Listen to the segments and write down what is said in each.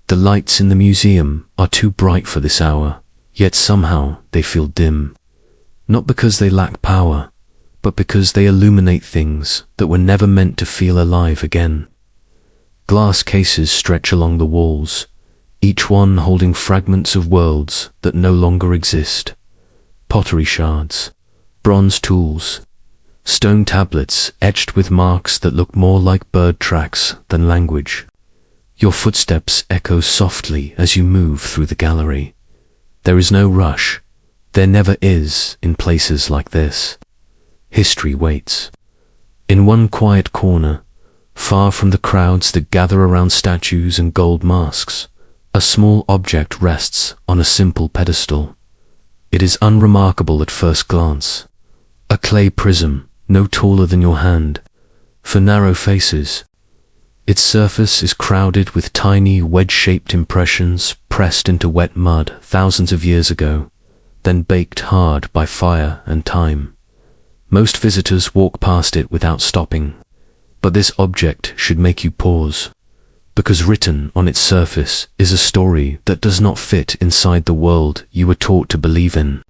The lights in the museum are too bright for this hour, yet somehow they feel dim. Not because they lack power, but because they illuminate things that were never meant to feel alive again. Glass cases stretch along the walls, each one holding fragments of worlds that no longer exist. Pottery shards, bronze tools, stone tablets etched with marks that look more like bird tracks than language. Your footsteps echo softly as you move through the gallery. There is no rush. There never is in places like this. History waits. In one quiet corner, far from the crowds that gather around statues and gold masks, a small object rests on a simple pedestal. It is unremarkable at first glance. A clay prism, no taller than your hand, for narrow faces. Its surface is crowded with tiny wedge-shaped impressions pressed into wet mud thousands of years ago, then baked hard by fire and time. Most visitors walk past it without stopping, but this object should make you pause, because written on its surface is a story that does not fit inside the world you were taught to believe in.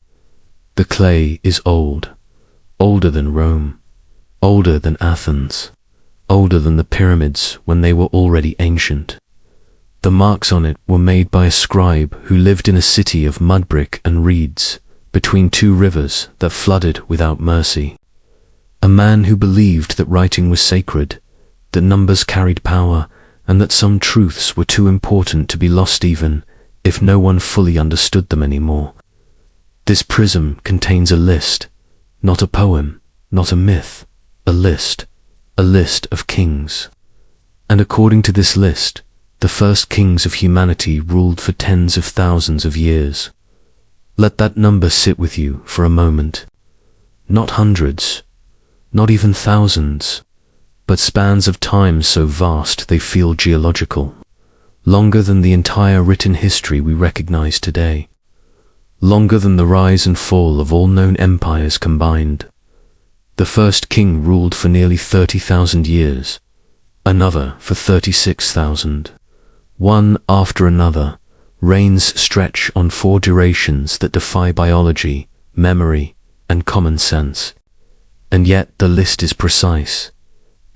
The clay is old, older than Rome, older than Athens, older than the pyramids when they were already ancient. The marks on it were made by a scribe who lived in a city of mud brick and reeds, between two rivers that flooded without mercy. A man who believed that writing was sacred, that numbers carried power, and that some truths were too important to be lost even if no one fully understood them anymore. This prism contains a list, not a poem, not a myth, a list of kings. And according to this list, the first kings of humanity ruled for tens of thousands of years. Let that number sit with you for a moment. Not hundreds, not even thousands, but spans of time so vast they feel geological, longer than the entire written history we recognize today, longer than the rise and fall of all known empires combined. The first king ruled for nearly 30,000 years, another for 36,000. One after another, reigns stretch on 4 durations that defy biology, memory, and common sense. And yet the list is precise.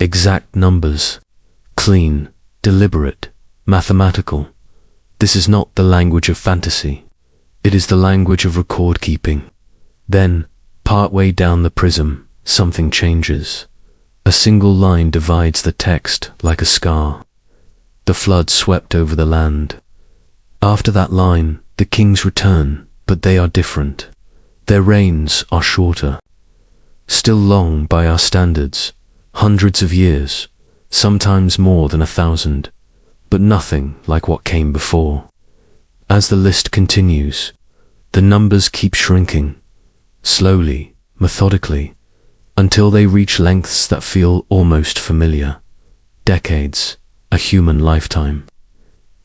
Exact numbers, clean, deliberate, mathematical. This is not the language of fantasy. It is the language of record keeping. Then, partway down the prism, something changes. A single line divides the text like a scar. The flood swept over the land. After that line, the kings return, but they are different. Their reigns are shorter. Still long by our standards, hundreds of years, sometimes more than 1,000, but nothing like what came before. As the list continues, the numbers keep shrinking, slowly, methodically, until they reach lengths that feel almost familiar. Decades, a human lifetime.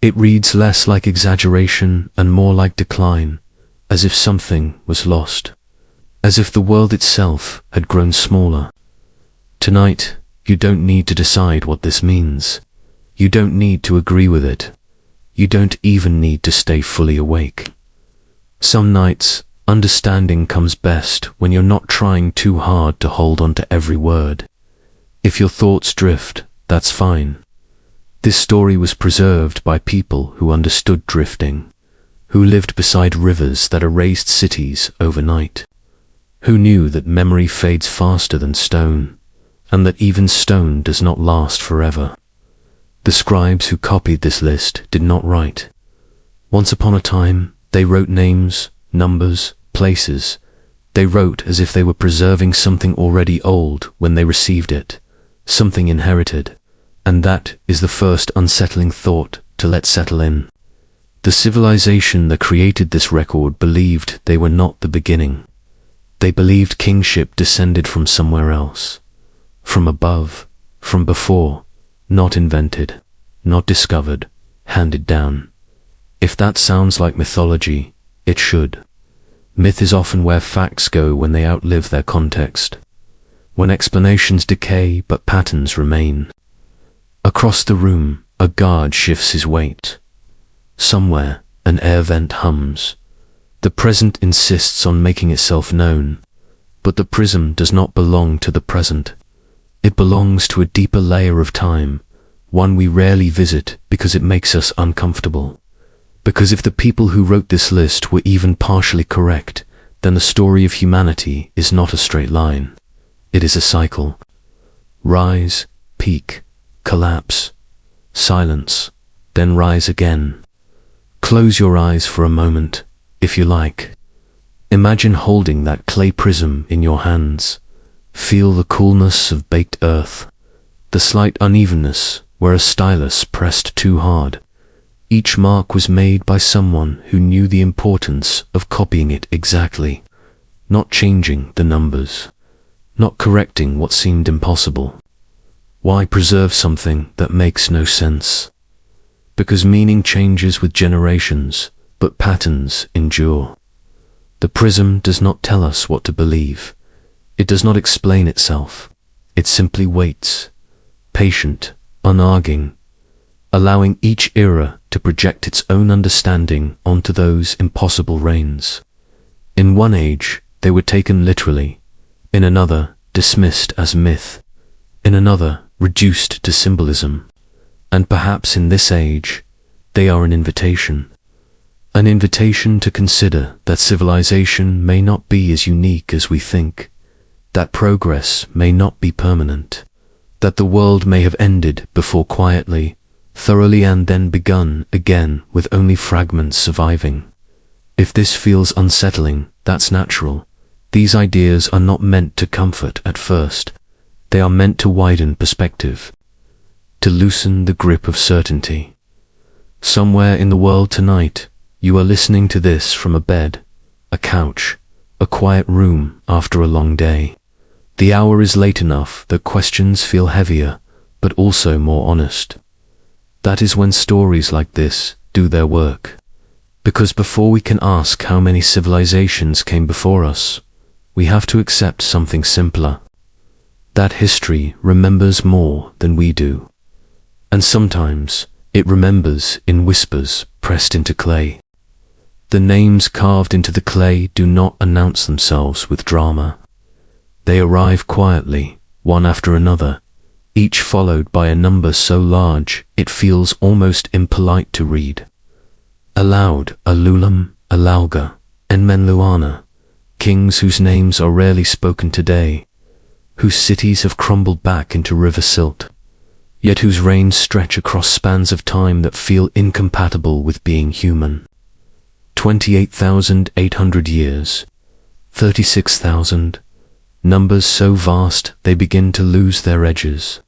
It reads less like exaggeration and more like decline, as if something was lost, as if the world itself had grown smaller. Tonight, you don't need to decide what this means. You don't need to agree with it. You don't even need to stay fully awake. Some nights, understanding comes best when you're not trying too hard to hold on to every word. If your thoughts drift, that's fine. This story was preserved by people who understood drifting, who lived beside rivers that erased cities overnight, who knew that memory fades faster than stone, and that even stone does not last forever. The scribes who copied this list did not write. Once upon a time, they wrote names, numbers, places. They wrote as if they were preserving something already old when they received it, something inherited. And that is the first unsettling thought to let settle in. The civilization that created this record believed they were not the beginning. They believed kingship descended from somewhere else, from above, from before, not invented, not discovered, handed down. If that sounds like mythology, it should. Myth is often where facts go when they outlive their context, when explanations decay but patterns remain. Across the room, a guard shifts his weight. somewhere, an air vent hums. The present insists on making itself known, but the prism does not belong to the present. It belongs to a deeper layer of time, one we rarely visit because it makes us uncomfortable. Because if the people who wrote this list were even partially correct, then the story of humanity is not a straight line. It is a cycle. Rise, peak, collapse, silence, then rise again. Close your eyes for a moment, if you like. Imagine holding that clay prism in your hands. Feel the coolness of baked earth, the slight unevenness where a stylus pressed too hard. Each mark was made by someone who knew the importance of copying it exactly, not changing the numbers, not correcting what seemed impossible. Why preserve something that makes no sense? Because meaning changes with generations, but patterns endure. The prism does not tell us what to believe. It does not explain itself. It simply waits, patient, unarguing, allowing each era to project its own understanding onto those impossible reigns. In one age, they were taken literally. In another, dismissed as myth. In another, reduced to symbolism. And perhaps in this age, they are an invitation. An invitation to consider that civilization may not be as unique as we think, that progress may not be permanent, that the world may have ended before quietly, thoroughly, and then begun again with only fragments surviving. If this feels unsettling, that's natural. These ideas are not meant to comfort at first. They are meant to widen perspective, to loosen the grip of certainty. Somewhere in the world tonight, you are listening to this from a bed, a couch, a quiet room after a long day. The hour is late enough that questions feel heavier, but also more honest. That is when stories like this do their work. Because before we can ask how many civilizations came before us, we have to accept something simpler. That history remembers more than we do. And sometimes it remembers in whispers pressed into clay. The names carved into the clay do not announce themselves with drama. They arrive quietly, one after another, each followed by a number so large it feels almost impolite to read. Aloud, Alulam, Alalga, Enmenluana, kings whose names are rarely spoken today, whose cities have crumbled back into river silt, yet whose reigns stretch across spans of time that feel incompatible with being human. 28,800 years, 36,000, numbers so vast they begin to lose their edges.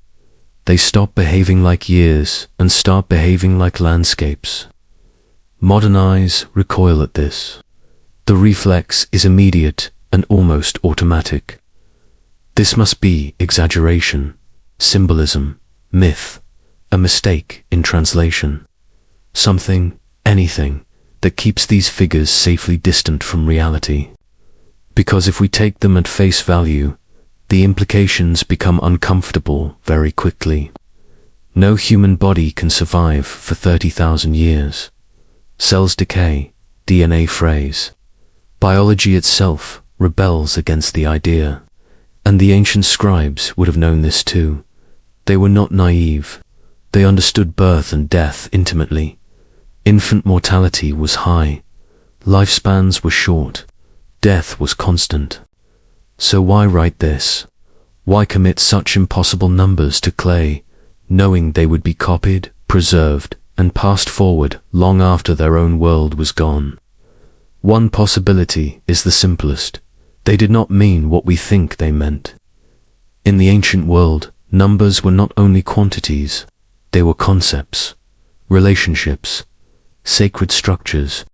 They stop behaving like years and start behaving like landscapes. Modern eyes recoil at this. The reflex is immediate and almost automatic. This must be exaggeration, symbolism, myth, a mistake in translation. Something, anything, that keeps these figures safely distant from reality. Because if we take them at face value, the implications become uncomfortable very quickly. No human body can survive for 30,000 years. Cells decay, DNA frays. Biology itself rebels against the idea. And the ancient scribes would have known this too. They were not naive. They understood birth and death intimately. Infant mortality was high. Lifespans were short. Death was constant. So why write this? Why commit such impossible numbers to clay, knowing they would be copied, preserved, and passed forward long after their own world was gone? One possibility is the simplest. They did not mean what we think they meant. In the ancient world, numbers were not only quantities, they were concepts, relationships, sacred structures.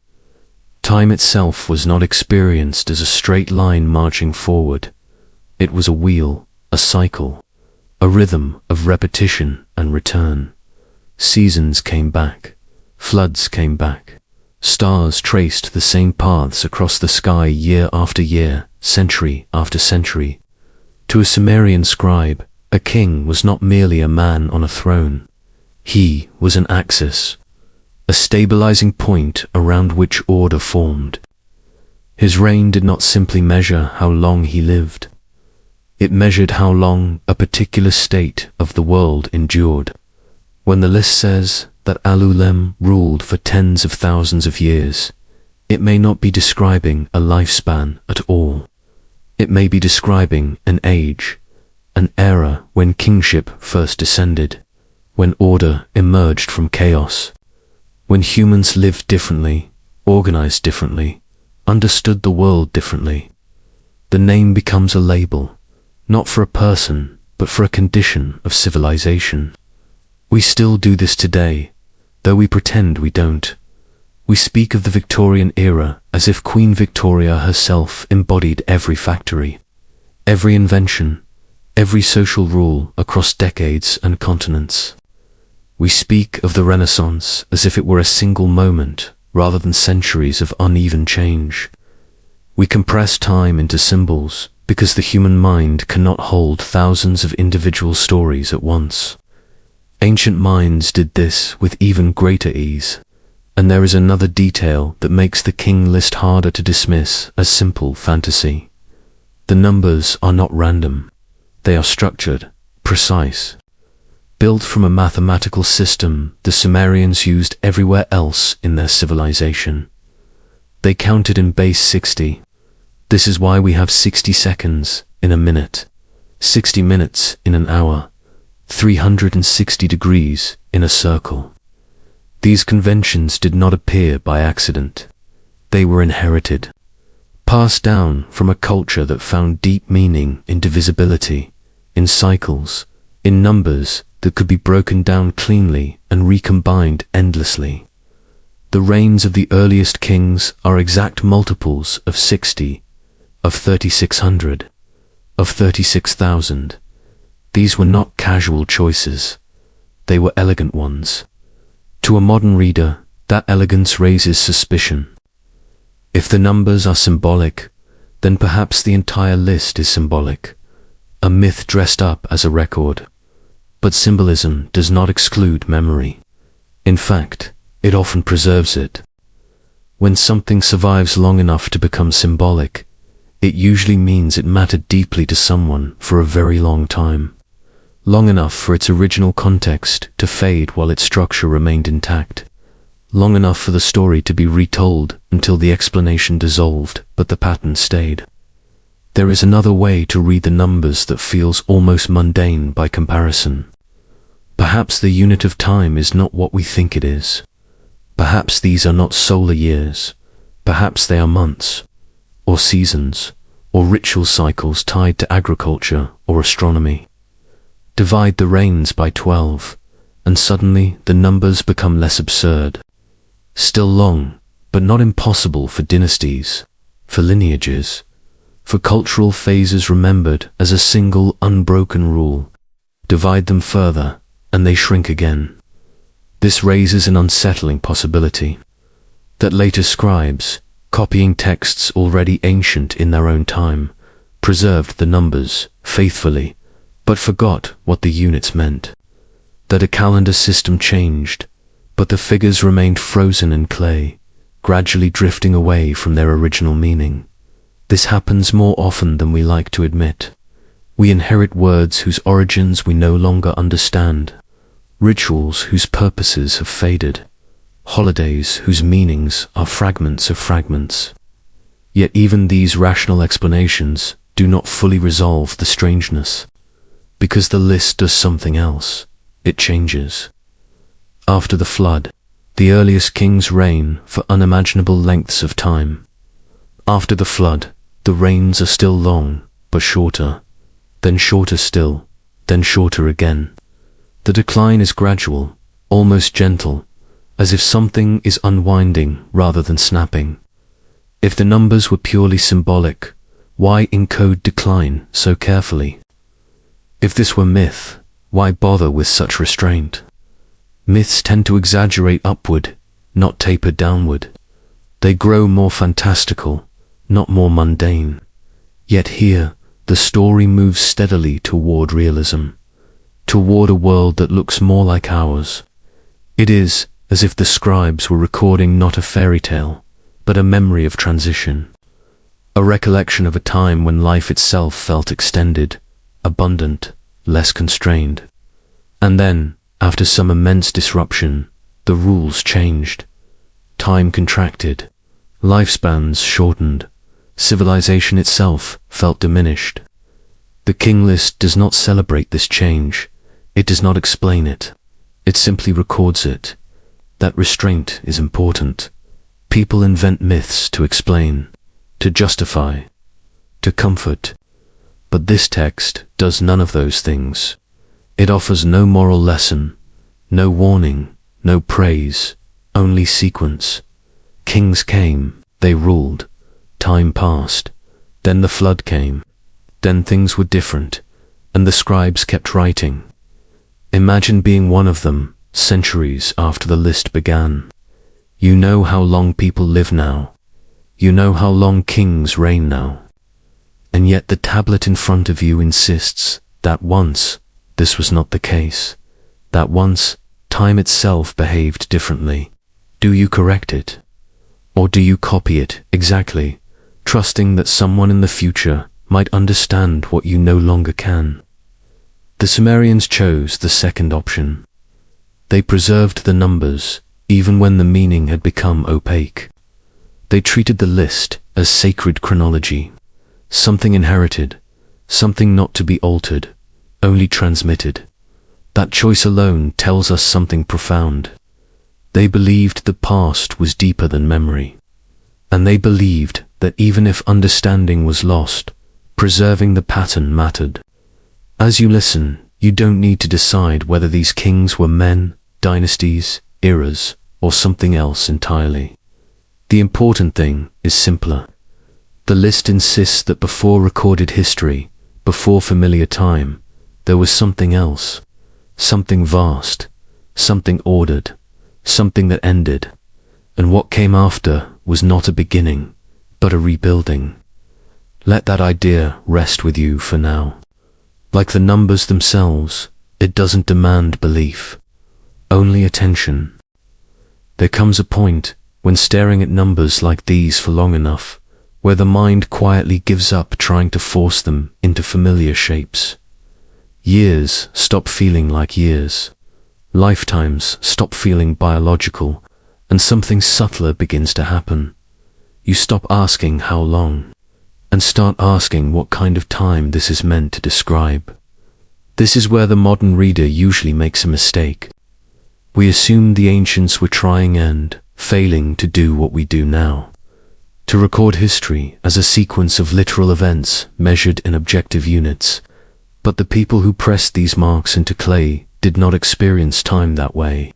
Time itself was not experienced as a straight line marching forward. It was a wheel, a cycle, a rhythm of repetition and return. Seasons came back, floods came back. Stars traced the same paths across the sky year after year, century after century. To a Sumerian scribe, a king was not merely a man on a throne. He was an axis, a stabilizing point around which order formed. His reign did not simply measure how long he lived. It measured how long a particular state of the world endured. When the list says that Alulem ruled for tens of thousands of years, it may not be describing a lifespan at all. It may be describing an age, an era when kingship first descended, when order emerged from chaos, when humans lived differently, organized differently, understood the world differently. The name becomes a label, not for a person, but for a condition of civilization. We still do this today, though we pretend we don't. We speak of the Victorian era as if Queen Victoria herself embodied every factory, every invention, every social rule across decades and continents. We speak of the Renaissance as if it were a single moment rather than centuries of uneven change. We compress time into symbols because the human mind cannot hold thousands of individual stories at once. Ancient minds did this with even greater ease. And there is another detail that makes the King List harder to dismiss as simple fantasy. The numbers are not random. They are structured, precise. Built from a mathematical system the Sumerians used everywhere else in their civilization. They counted in base 60. This is why we have 60 seconds in a minute, 60 minutes in an hour, 360 degrees in a circle. These conventions did not appear by accident. They were inherited, passed down from a culture that found deep meaning in divisibility, in cycles, in numbers that could be broken down cleanly and recombined endlessly. The reigns of the earliest kings are exact multiples of 60, of 3600, of 36,000. These were not casual choices. They were elegant ones. To a modern reader, that elegance raises suspicion. If the numbers are symbolic, then perhaps the entire list is symbolic, a myth dressed up as a record. But symbolism does not exclude memory. In fact, it often preserves it. When something survives long enough to become symbolic, it usually means it mattered deeply to someone for a very long time. Long enough for its original context to fade while its structure remained intact. Long enough for the story to be retold until the explanation dissolved, but the pattern stayed. There is another way to read the numbers that feels almost mundane by comparison. Perhaps the unit of time is not what we think it is. Perhaps these are not solar years. Perhaps they are months, or seasons, or ritual cycles tied to agriculture or astronomy. Divide the reigns by 12, and suddenly the numbers become less absurd. Still long, but not impossible for dynasties, for lineages, for cultural phases remembered as a single unbroken rule. Divide them further, and they shrink again. This raises an unsettling possibility, that later scribes, copying texts already ancient in their own time, preserved the numbers faithfully, but forgot what the units meant. That a calendar system changed, but the figures remained frozen in clay, gradually drifting away from their original meaning. This happens more often than we like to admit. We inherit words whose origins we no longer understand, rituals whose purposes have faded, holidays whose meanings are fragments of fragments. Yet even these rational explanations do not fully resolve the strangeness. Because the list does something else. It changes. After the flood, the earliest kings reign for unimaginable lengths of time. After the flood, the reigns are still long, but shorter, then shorter still, then shorter again. The decline is gradual, almost gentle, as if something is unwinding rather than snapping. If the numbers were purely symbolic, why encode decline so carefully? If this were myth, why bother with such restraint? Myths tend to exaggerate upward, not taper downward. They grow more fantastical, not more mundane. Yet here, the story moves steadily toward realism, toward a world that looks more like ours. It is, as if the scribes were recording not a fairy tale, but a memory of transition, a recollection of a time when life itself felt extended, abundant, less constrained. And then, after some immense disruption, the rules changed. Time contracted, lifespans shortened, civilization itself felt diminished. The King List does not celebrate this change. It does not explain it. It simply records it. That restraint is important. People invent myths to explain, to justify, to comfort. But this text does none of those things. It offers no moral lesson, no warning, no praise, only sequence. Kings came, they ruled. Time passed. Then the flood came. Then things were different, and the scribes kept writing. Imagine being one of them, centuries after the list began. You know how long people live now. You know how long kings reign now. And yet the tablet in front of you insists that once this was not the case, that once time itself behaved differently. Do you correct it? Or do you copy it exactly, trusting that someone in the future might understand what you no longer can? The Sumerians chose the second option. They preserved the numbers, even when the meaning had become opaque. They treated the list as sacred chronology, something inherited, something not to be altered, only transmitted. That choice alone tells us something profound. They believed the past was deeper than memory. And they believed that even if understanding was lost, preserving the pattern mattered. As you listen, you don't need to decide whether these kings were men, dynasties, eras, or something else entirely. The important thing is simpler. The list insists that before recorded history, before familiar time, there was something else, something vast, something ordered, something that ended, and what came after was not a beginning, but a rebuilding. Let that idea rest with you for now. Like the numbers themselves, it doesn't demand belief, only attention. There comes a point when staring at numbers like these for long enough, where the mind quietly gives up trying to force them into familiar shapes. Years stop feeling like years. Lifetimes stop feeling biological, and something subtler begins to happen. You stop asking how long, and start asking what kind of time this is meant to describe. This is where the modern reader usually makes a mistake. We assume the ancients were trying and failing to do what we do now, to record history as a sequence of literal events measured in objective units. But the people who pressed these marks into clay did not experience time that way.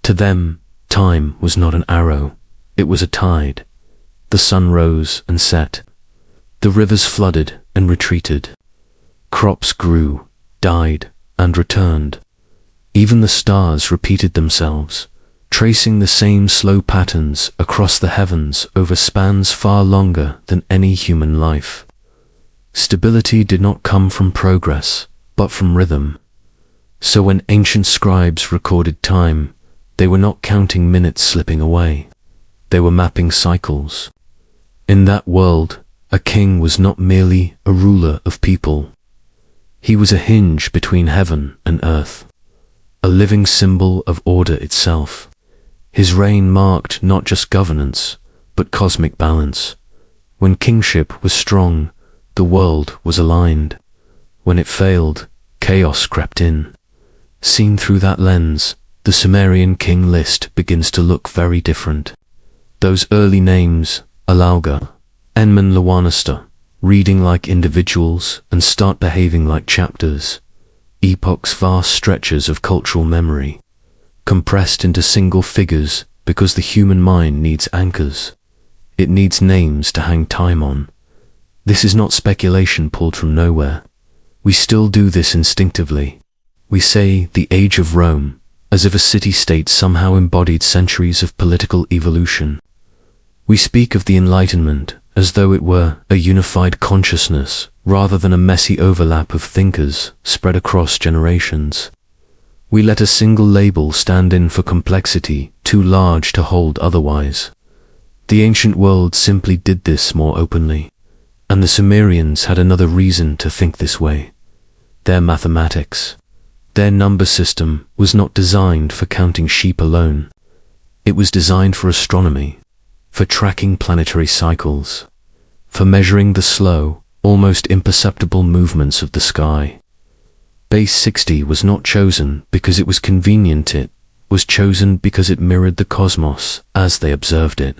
To them, time was not an arrow, it was a tide. The sun rose and set. The rivers flooded and retreated. Crops grew, died, and returned. Even the stars repeated themselves, tracing the same slow patterns across the heavens over spans far longer than any human life. Stability did not come from progress, but from rhythm. So when ancient scribes recorded time, they were not counting minutes slipping away. They were mapping cycles. In that world, a king was not merely a ruler of people. He was a hinge between heaven and earth, a living symbol of order itself. His reign marked not just governance, but cosmic balance. When kingship was strong, the world was aligned. When it failed, chaos crept in. Seen through that lens, the Sumerian King List begins to look very different. Those early names, Alauga, Enmenlawanista, reading like individuals and start behaving like chapters. Epochs, vast stretches of cultural memory, compressed into single figures because the human mind needs anchors. It needs names to hang time on. This is not speculation pulled from nowhere. We still do this instinctively. We say the age of Rome, as if a city-state somehow embodied centuries of political evolution. We speak of the Enlightenment as though it were a unified consciousness rather than a messy overlap of thinkers spread across generations. We let a single label stand in for complexity too large to hold otherwise. The ancient world simply did this more openly, and the Sumerians had another reason to think this way. Their mathematics, their number system was not designed for counting sheep alone. It was designed for astronomy, for tracking planetary cycles, for measuring the slow, almost imperceptible movements of the sky. Base 60 was not chosen because it was convenient, it was chosen because it mirrored the cosmos as they observed it.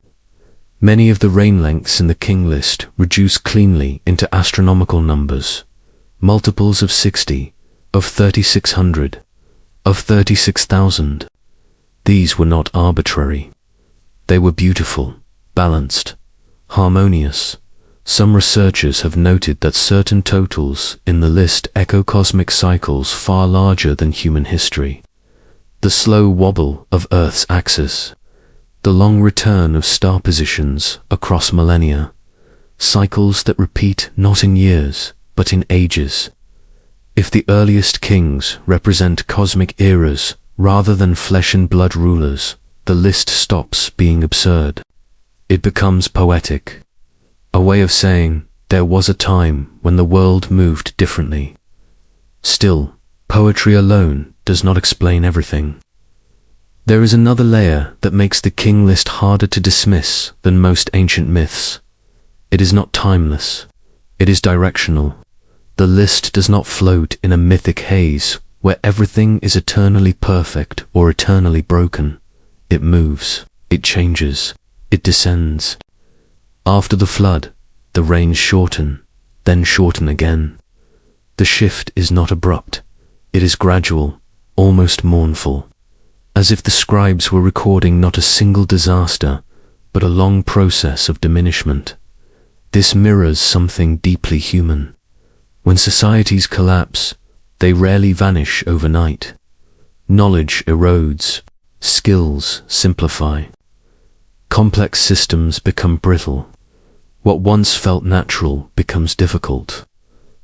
Many of the reign lengths in the King List reduce cleanly into astronomical numbers, multiples of 60, of 3600, of 36,000. These were not arbitrary. They were beautiful, balanced, harmonious. Some researchers have noted that certain totals in the list echo cosmic cycles far larger than human history. The slow wobble of Earth's axis, the long return of star positions across millennia, cycles that repeat not in years, but in ages. If the earliest kings represent cosmic eras rather than flesh and blood rulers, the list stops being absurd. It becomes poetic, a way of saying there was a time when the world moved differently. Still, poetry alone does not explain everything. There is another layer that makes the King List harder to dismiss than most ancient myths. It is not timeless. It is directional. The list does not float in a mythic haze where everything is eternally perfect or eternally broken. It moves, it changes, it descends. After the flood, the rains shorten, then shorten again. The shift is not abrupt. It is gradual, almost mournful, as if the scribes were recording not a single disaster, but a long process of diminishment. This mirrors something deeply human. When societies collapse, they rarely vanish overnight. Knowledge erodes, skills simplify. Complex systems become brittle. What once felt natural becomes difficult.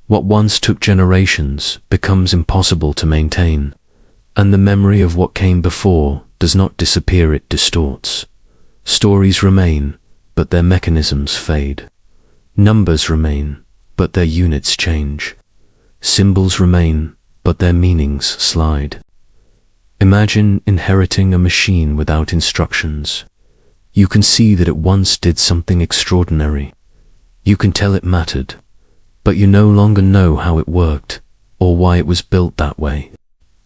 What once took generations becomes impossible to maintain. And the memory of what came before does not disappear, it distorts. Stories remain, but their mechanisms fade. Numbers remain, but their units change. Symbols remain, but their meanings slide. Imagine inheriting a machine without instructions. You can see that it once did something extraordinary. You can tell it mattered, but you no longer know how it worked or why it was built that way.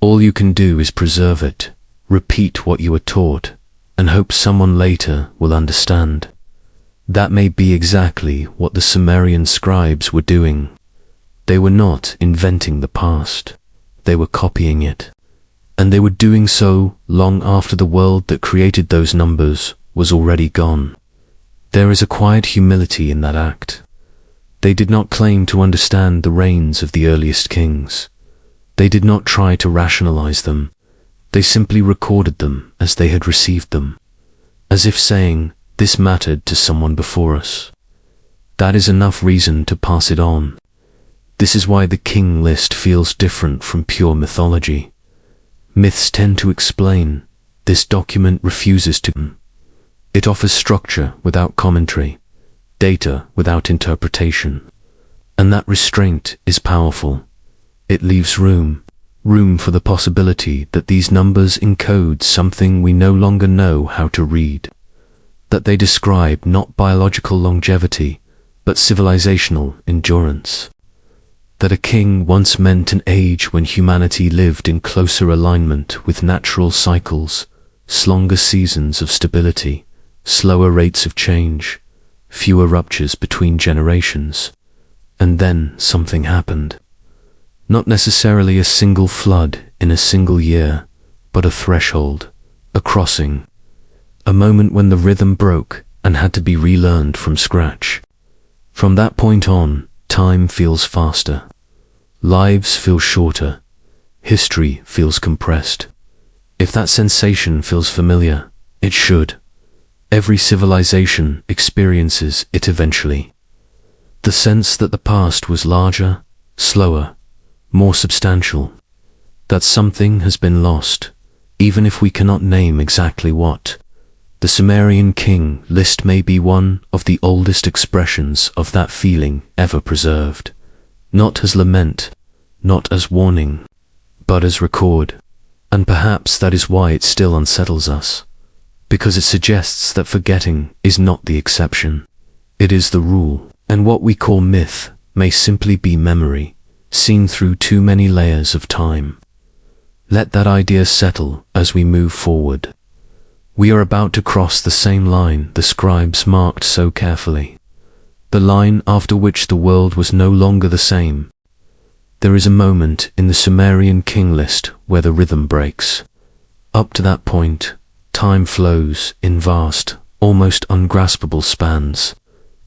All you can do is preserve it, repeat what you were taught, and hope someone later will understand. That may be exactly what the Sumerian scribes were doing. They were not inventing the past. They were copying it. And they were doing so long after the world that created those numbers was already gone. There is a quiet humility in that act. They did not claim to understand the reigns of the earliest kings. They did not try to rationalize them. They simply recorded them as they had received them, as if saying, this mattered to someone before us. That is enough reason to pass it on. This is why the King List feels different from pure mythology. Myths tend to explain. This document refuses to. It offers structure without commentary, data without interpretation. And that restraint is powerful. It leaves room for the possibility that these numbers encode something we no longer know how to read. That they describe not biological longevity, but civilizational endurance. That a king once meant an age when humanity lived in closer alignment with natural cycles, longer seasons of stability, slower rates of change, fewer ruptures between generations. And then something happened. Not necessarily a single flood in a single year, but a threshold, a crossing, a moment when the rhythm broke and had to be relearned from scratch. From that point on, time feels faster. Lives feel shorter. History feels compressed. If that sensation feels familiar, it should. Every civilization experiences it eventually. The sense that the past was larger, slower, more substantial. that something has been lost, even if we cannot name exactly what. The Sumerian King List may be one of the oldest expressions of that feeling ever preserved, not as lament, not as warning, but as record. And perhaps that is why it still unsettles us, because it suggests that forgetting is not the exception, it is the rule, and what we call myth may simply be memory, seen through too many layers of time. Let that idea settle as we move forward. We are about to cross the same line the scribes marked so carefully, the line after which the world was no longer the same. There is a moment in the Sumerian King List where the rhythm breaks. Up to that point, time flows in vast, almost ungraspable spans.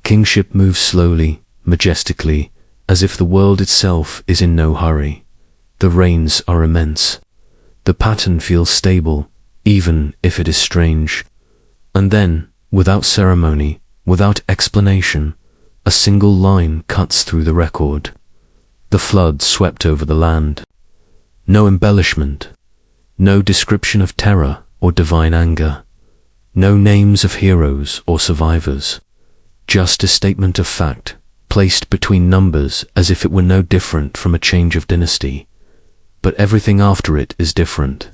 Kingship moves slowly, majestically, as if the world itself is in no hurry. The reigns are immense. The pattern feels stable, even if it is strange. And then, without ceremony, without explanation, a single line cuts through the record. The flood swept over the land. No embellishment, no description of terror or divine anger, no names of heroes or survivors, just a statement of fact, placed between numbers as if it were no different from a change of dynasty. But everything after it is different.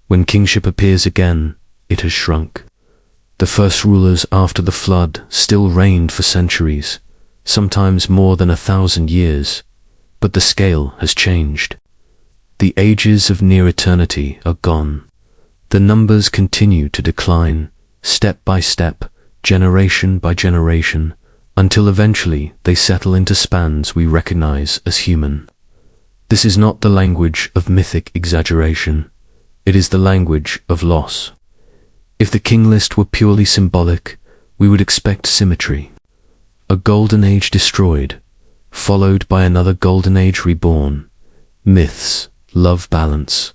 When kingship appears again, it has shrunk. The first rulers after the flood still reigned for centuries, sometimes more than 1,000 years, but the scale has changed. The ages of near eternity are gone. The numbers continue to decline, step by step, generation by generation, until eventually they settle into spans we recognize as human. This is not the language of mythic exaggeration. It is the language of loss. If the King List were purely symbolic, we would expect symmetry. A golden age destroyed, followed by another golden age reborn. Myths love balance.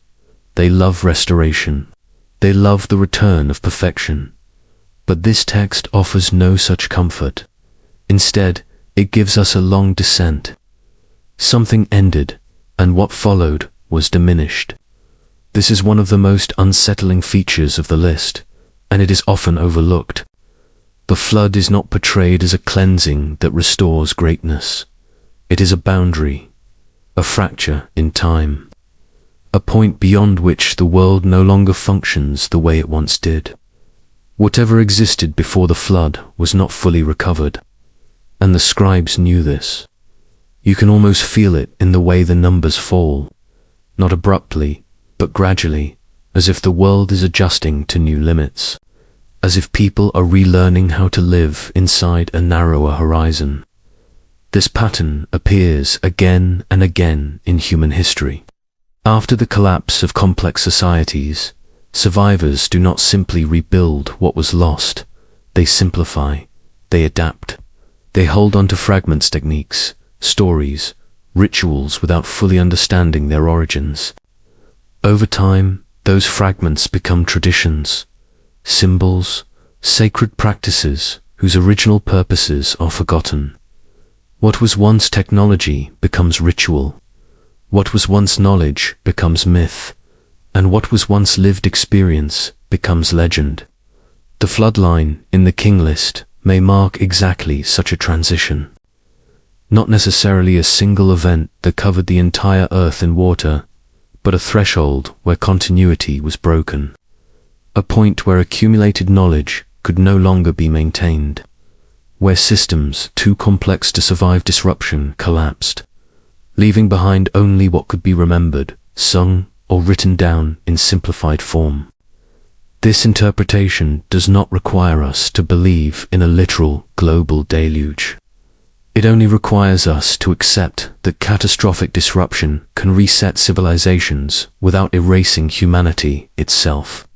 They love restoration. They love the return of perfection. But this text offers no such comfort. Instead, it gives us a long descent. Something ended, and what followed was diminished. This is one of the most unsettling features of the list, and it is often overlooked. The flood is not portrayed as a cleansing that restores greatness. It is a boundary, a fracture in time, a point beyond which the world no longer functions the way it once did. Whatever existed before the flood was not fully recovered, and the scribes knew this. You can almost feel it in the way the numbers fall, not abruptly, but gradually, as if the world is adjusting to new limits, as if people are relearning how to live inside a narrower horizon. This pattern appears again and again in human history. After the collapse of complex societies, survivors do not simply rebuild what was lost. They simplify, they adapt, they hold on to fragments, techniques, stories, rituals without fully understanding their origins. Over time, those fragments become traditions, symbols, sacred practices whose original purposes are forgotten. What was once technology becomes ritual. What was once knowledge becomes myth. And what was once lived experience becomes legend. The flood line in the King List may mark exactly such a transition. Not necessarily a single event that covered the entire earth in water, but a threshold where continuity was broken. A point where accumulated knowledge could no longer be maintained. Where systems too complex to survive disruption collapsed, leaving behind only what could be remembered, sung, or written down in simplified form. This interpretation does not require us to believe in a literal global deluge. It only requires us to accept that catastrophic disruption can reset civilizations without erasing humanity itself.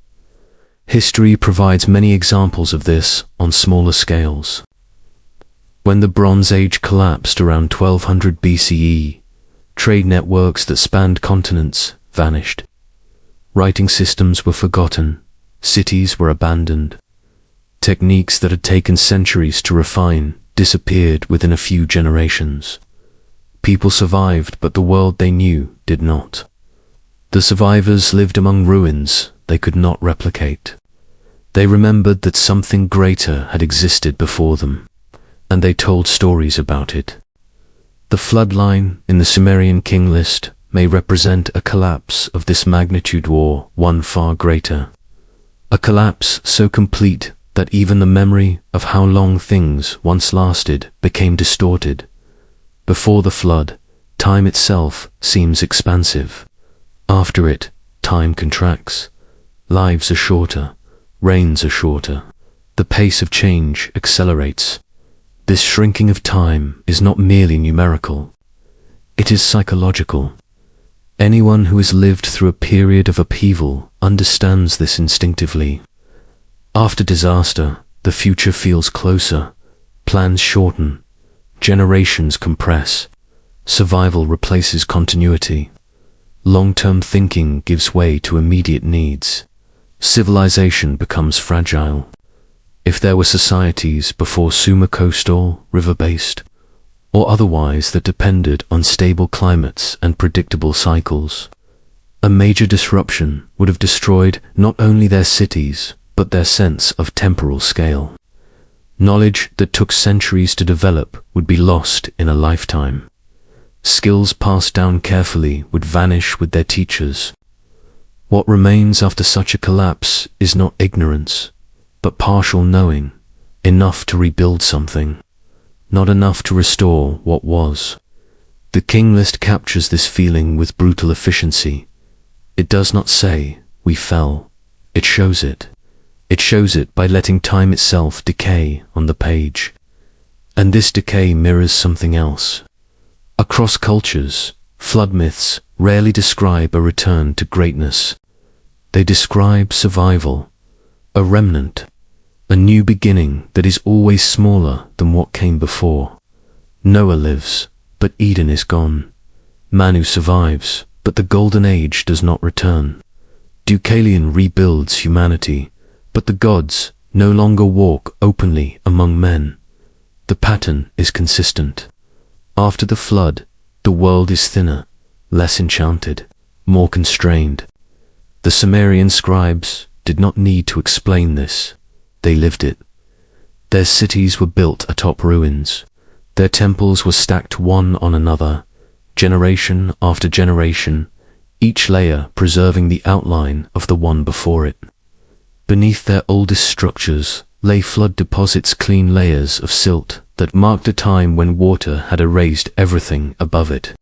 History provides many examples of this on smaller scales. When the Bronze Age collapsed around 1200 BCE, trade networks that spanned continents vanished. Writing systems were forgotten, cities were abandoned. Techniques that had taken centuries to refine disappeared within a few generations. People survived, but the world they knew did not. The survivors lived among ruins they could not replicate. They remembered that something greater had existed before them, and they told stories about it. The flood line in the Sumerian King List may represent a collapse of this magnitude or one far greater. A collapse so complete that even the memory of how long things once lasted became distorted. Before the flood, time itself seems expansive. After it, time contracts. Lives are shorter, reigns are shorter. The pace of change accelerates. This shrinking of time is not merely numerical. It is psychological. Anyone who has lived through a period of upheaval understands this instinctively. After disaster, the future feels closer. Plans shorten. Generations compress. Survival replaces continuity. Long-term thinking gives way to immediate needs. Civilization becomes fragile. If there were societies before Sumer coastal, river-based, or otherwise that depended on stable climates and predictable cycles, a major disruption would have destroyed not only their cities, but their sense of temporal scale. Knowledge that took centuries to develop would be lost in a lifetime. Skills passed down carefully would vanish with their teachers. What remains after such a collapse is not ignorance, but partial knowing, enough to rebuild something, not enough to restore what was. The King List captures this feeling with brutal efficiency. It does not say, "We fell." It shows it. It shows it by letting time itself decay on the page. And this decay mirrors something else. Across cultures, flood myths rarely describe a return to greatness. They describe survival, a remnant, a new beginning that is always smaller than what came before. Noah lives, but Eden is gone. Manu survives, but the golden age does not return. Deucalion rebuilds humanity, but the gods no longer walk openly among men. The pattern is consistent. After the flood, the world is thinner, less enchanted, more constrained. The Sumerian scribes did not need to explain this. They lived it. Their cities were built atop ruins. Their temples were stacked one on another, generation after generation, each layer preserving the outline of the one before it. Beneath their oldest structures lay flood deposits, clean layers of silt that marked a time when water had erased everything above it.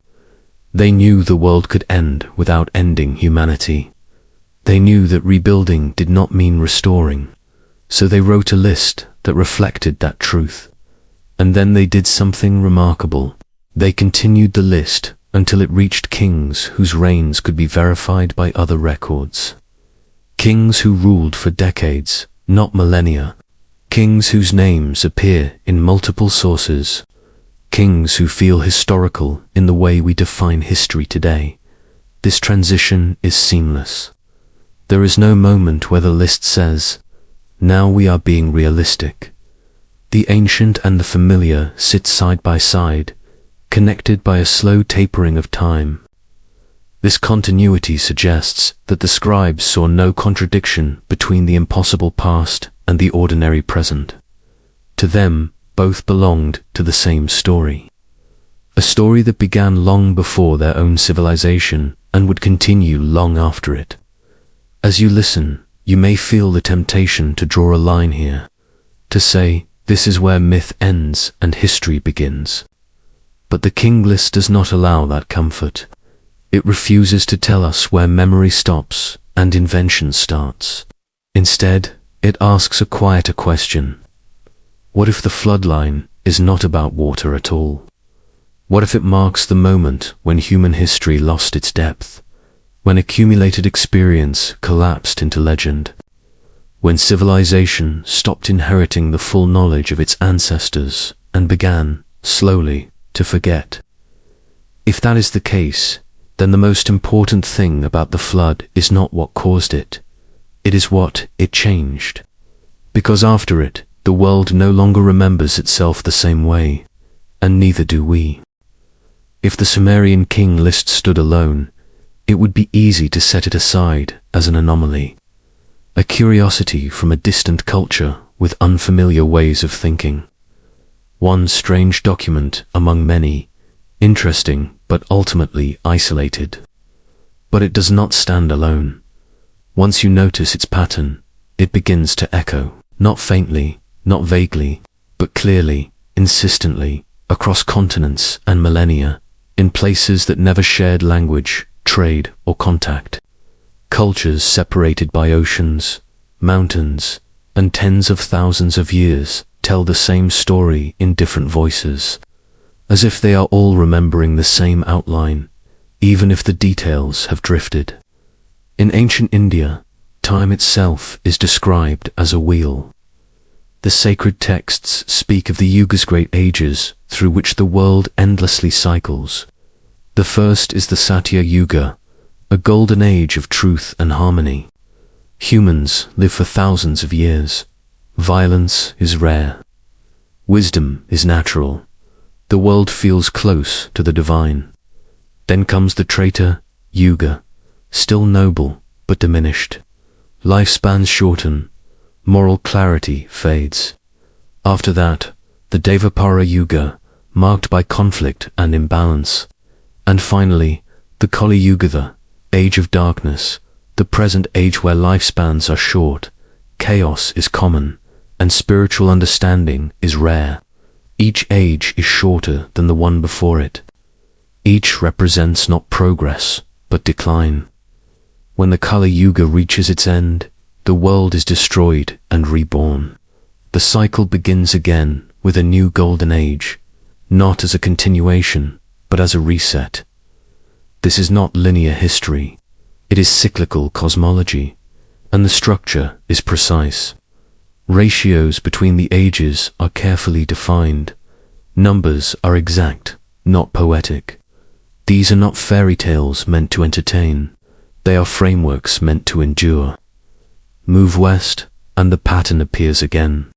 They knew the world could end without ending humanity. They knew that rebuilding did not mean restoring. So they wrote a list that reflected that truth. And then they did something remarkable. They continued the list until it reached kings whose reigns could be verified by other records. Kings who ruled for decades, not millennia. Kings whose names appear in multiple sources. Kings who feel historical in the way we define history today. This transition is seamless. There is no moment where the list says, "Now we are being realistic." The ancient and the familiar sit side by side, connected by a slow tapering of time. This continuity suggests that the scribes saw no contradiction between the impossible past and the ordinary present. To them, both belonged to the same story. A story that began long before their own civilization and would continue long after it. As you listen, you may feel the temptation to draw a line here, to say, this is where myth ends and history begins. But the King List does not allow that comfort. It refuses to tell us where memory stops and invention starts. Instead, it asks a quieter question. What if the floodline is not about water at all? What if it marks the moment when human history lost its depth? When accumulated experience collapsed into legend? When civilization stopped inheriting the full knowledge of its ancestors and began, slowly, to forget? If that is the case, then the most important thing about the flood is not what caused it. It is what it changed. Because after it, the world no longer remembers itself the same way, and neither do we. If the Sumerian King List stood alone, it would be easy to set it aside as an anomaly, a curiosity from a distant culture with unfamiliar ways of thinking. One strange document among many, interesting but ultimately isolated. But it does not stand alone. Once you notice its pattern, it begins to echo, not faintly, not vaguely, but clearly, insistently, across continents and millennia, in places that never shared language, trade, or contact. Cultures separated by oceans, mountains, and tens of thousands of years tell the same story in different voices, as if they are all remembering the same outline, even if the details have drifted. In ancient India, time itself is described as a wheel. The sacred texts speak of the yugas, great ages through which the world endlessly cycles. The first is the Satya Yuga, a golden age of truth and harmony. Humans live for thousands of years. Violence is rare. Wisdom is natural. The world feels close to the divine. Then comes the Treta Yuga, still noble but diminished. Lifespans shorten, moral clarity fades. After that, the Devapara Yuga, marked by conflict and imbalance. And finally, the Kali Yuga, the age of darkness, the present age where lifespans are short, chaos is common, and spiritual understanding is rare. Each age is shorter than the one before it. Each represents not progress, but decline. When the Kali Yuga reaches its end, the world is destroyed and reborn. The cycle begins again with a new golden age, not as a continuation, but as a reset. This is not linear history. It is cyclical cosmology, and the structure is precise. Ratios between the ages are carefully defined. Numbers are exact, not poetic. These are not fairy tales meant to entertain. They are frameworks meant to endure. Move west, and the pattern appears again.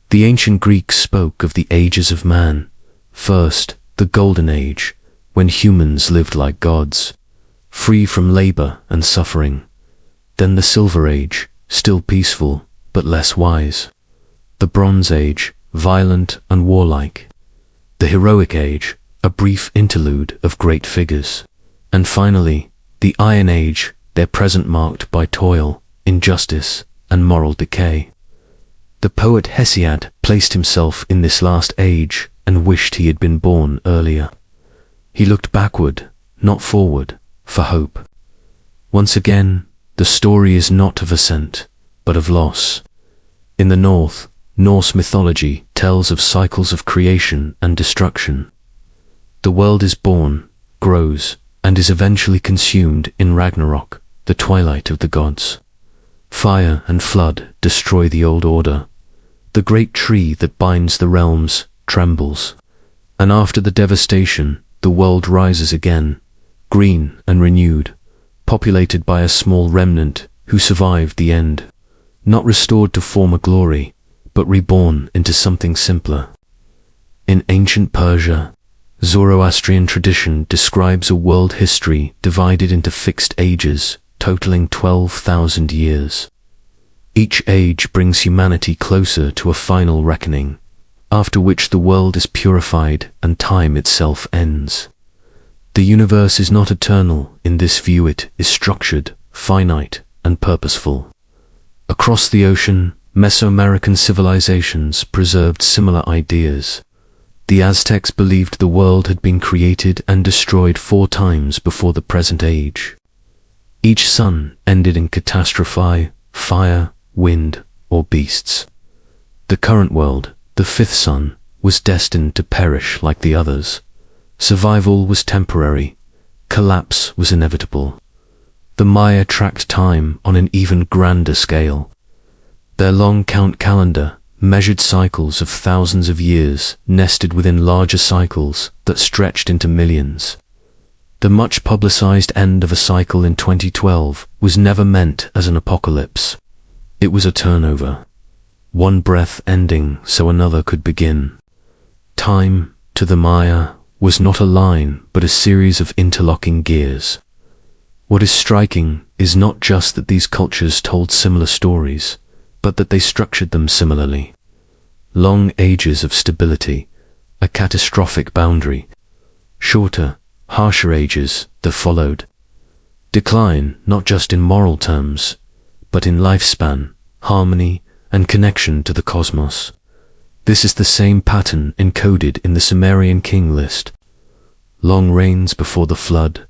The ancient Greeks spoke of the ages of man. First, the Golden Age, when humans lived like gods, free from labor and suffering. Then the Silver Age, still peaceful, but less wise. The Bronze Age, violent and warlike. The Heroic Age, a brief interlude of great figures. And finally, the Iron Age, their present marked by toil, injustice, and moral decay. The poet Hesiod placed himself in this last age and wished he had been born earlier. He looked backward, not forward, for hope. Once again, the story is not of ascent, but of loss. In the north, Norse mythology tells of cycles of creation and destruction. The world is born, grows, and is eventually consumed in Ragnarok, the twilight of the gods. Fire and flood destroy the old order. The great tree that binds the realms trembles. And after the devastation, the world rises again, green and renewed, populated by a small remnant who survived the end, not restored to former glory, but reborn into something simpler. In ancient Persia, Zoroastrian tradition describes a world history divided into fixed ages, totaling 12,000 years. Each age brings humanity closer to a final reckoning, after which the world is purified and time itself ends. The universe is not eternal in this view. It is structured, finite, and purposeful. Across the ocean, Mesoamerican civilizations preserved similar ideas. The Aztecs believed the world had been created and destroyed 4 times before the present age. Each sun ended in catastrophe, fire, wind, or beasts. The current world, the 5th sun, was destined to perish like the others. Survival was temporary. Collapse was inevitable. The Maya tracked time on an even grander scale. Their long count calendar measured cycles of thousands of years nested within larger cycles that stretched into millions. The much publicized end of a cycle in 2012 was never meant as an apocalypse. It was a turnover. One breath ending so another could begin. Time, to the Maya, was not a line but a series of interlocking gears. What is striking is not just that these cultures told similar stories, but that they structured them similarly. Long ages of stability, a catastrophic boundary. Shorter, harsher ages that followed. Decline, not just in moral terms, but in lifespan, harmony, and connection to the cosmos. This is the same pattern encoded in the Sumerian King List. Long reigns before the flood,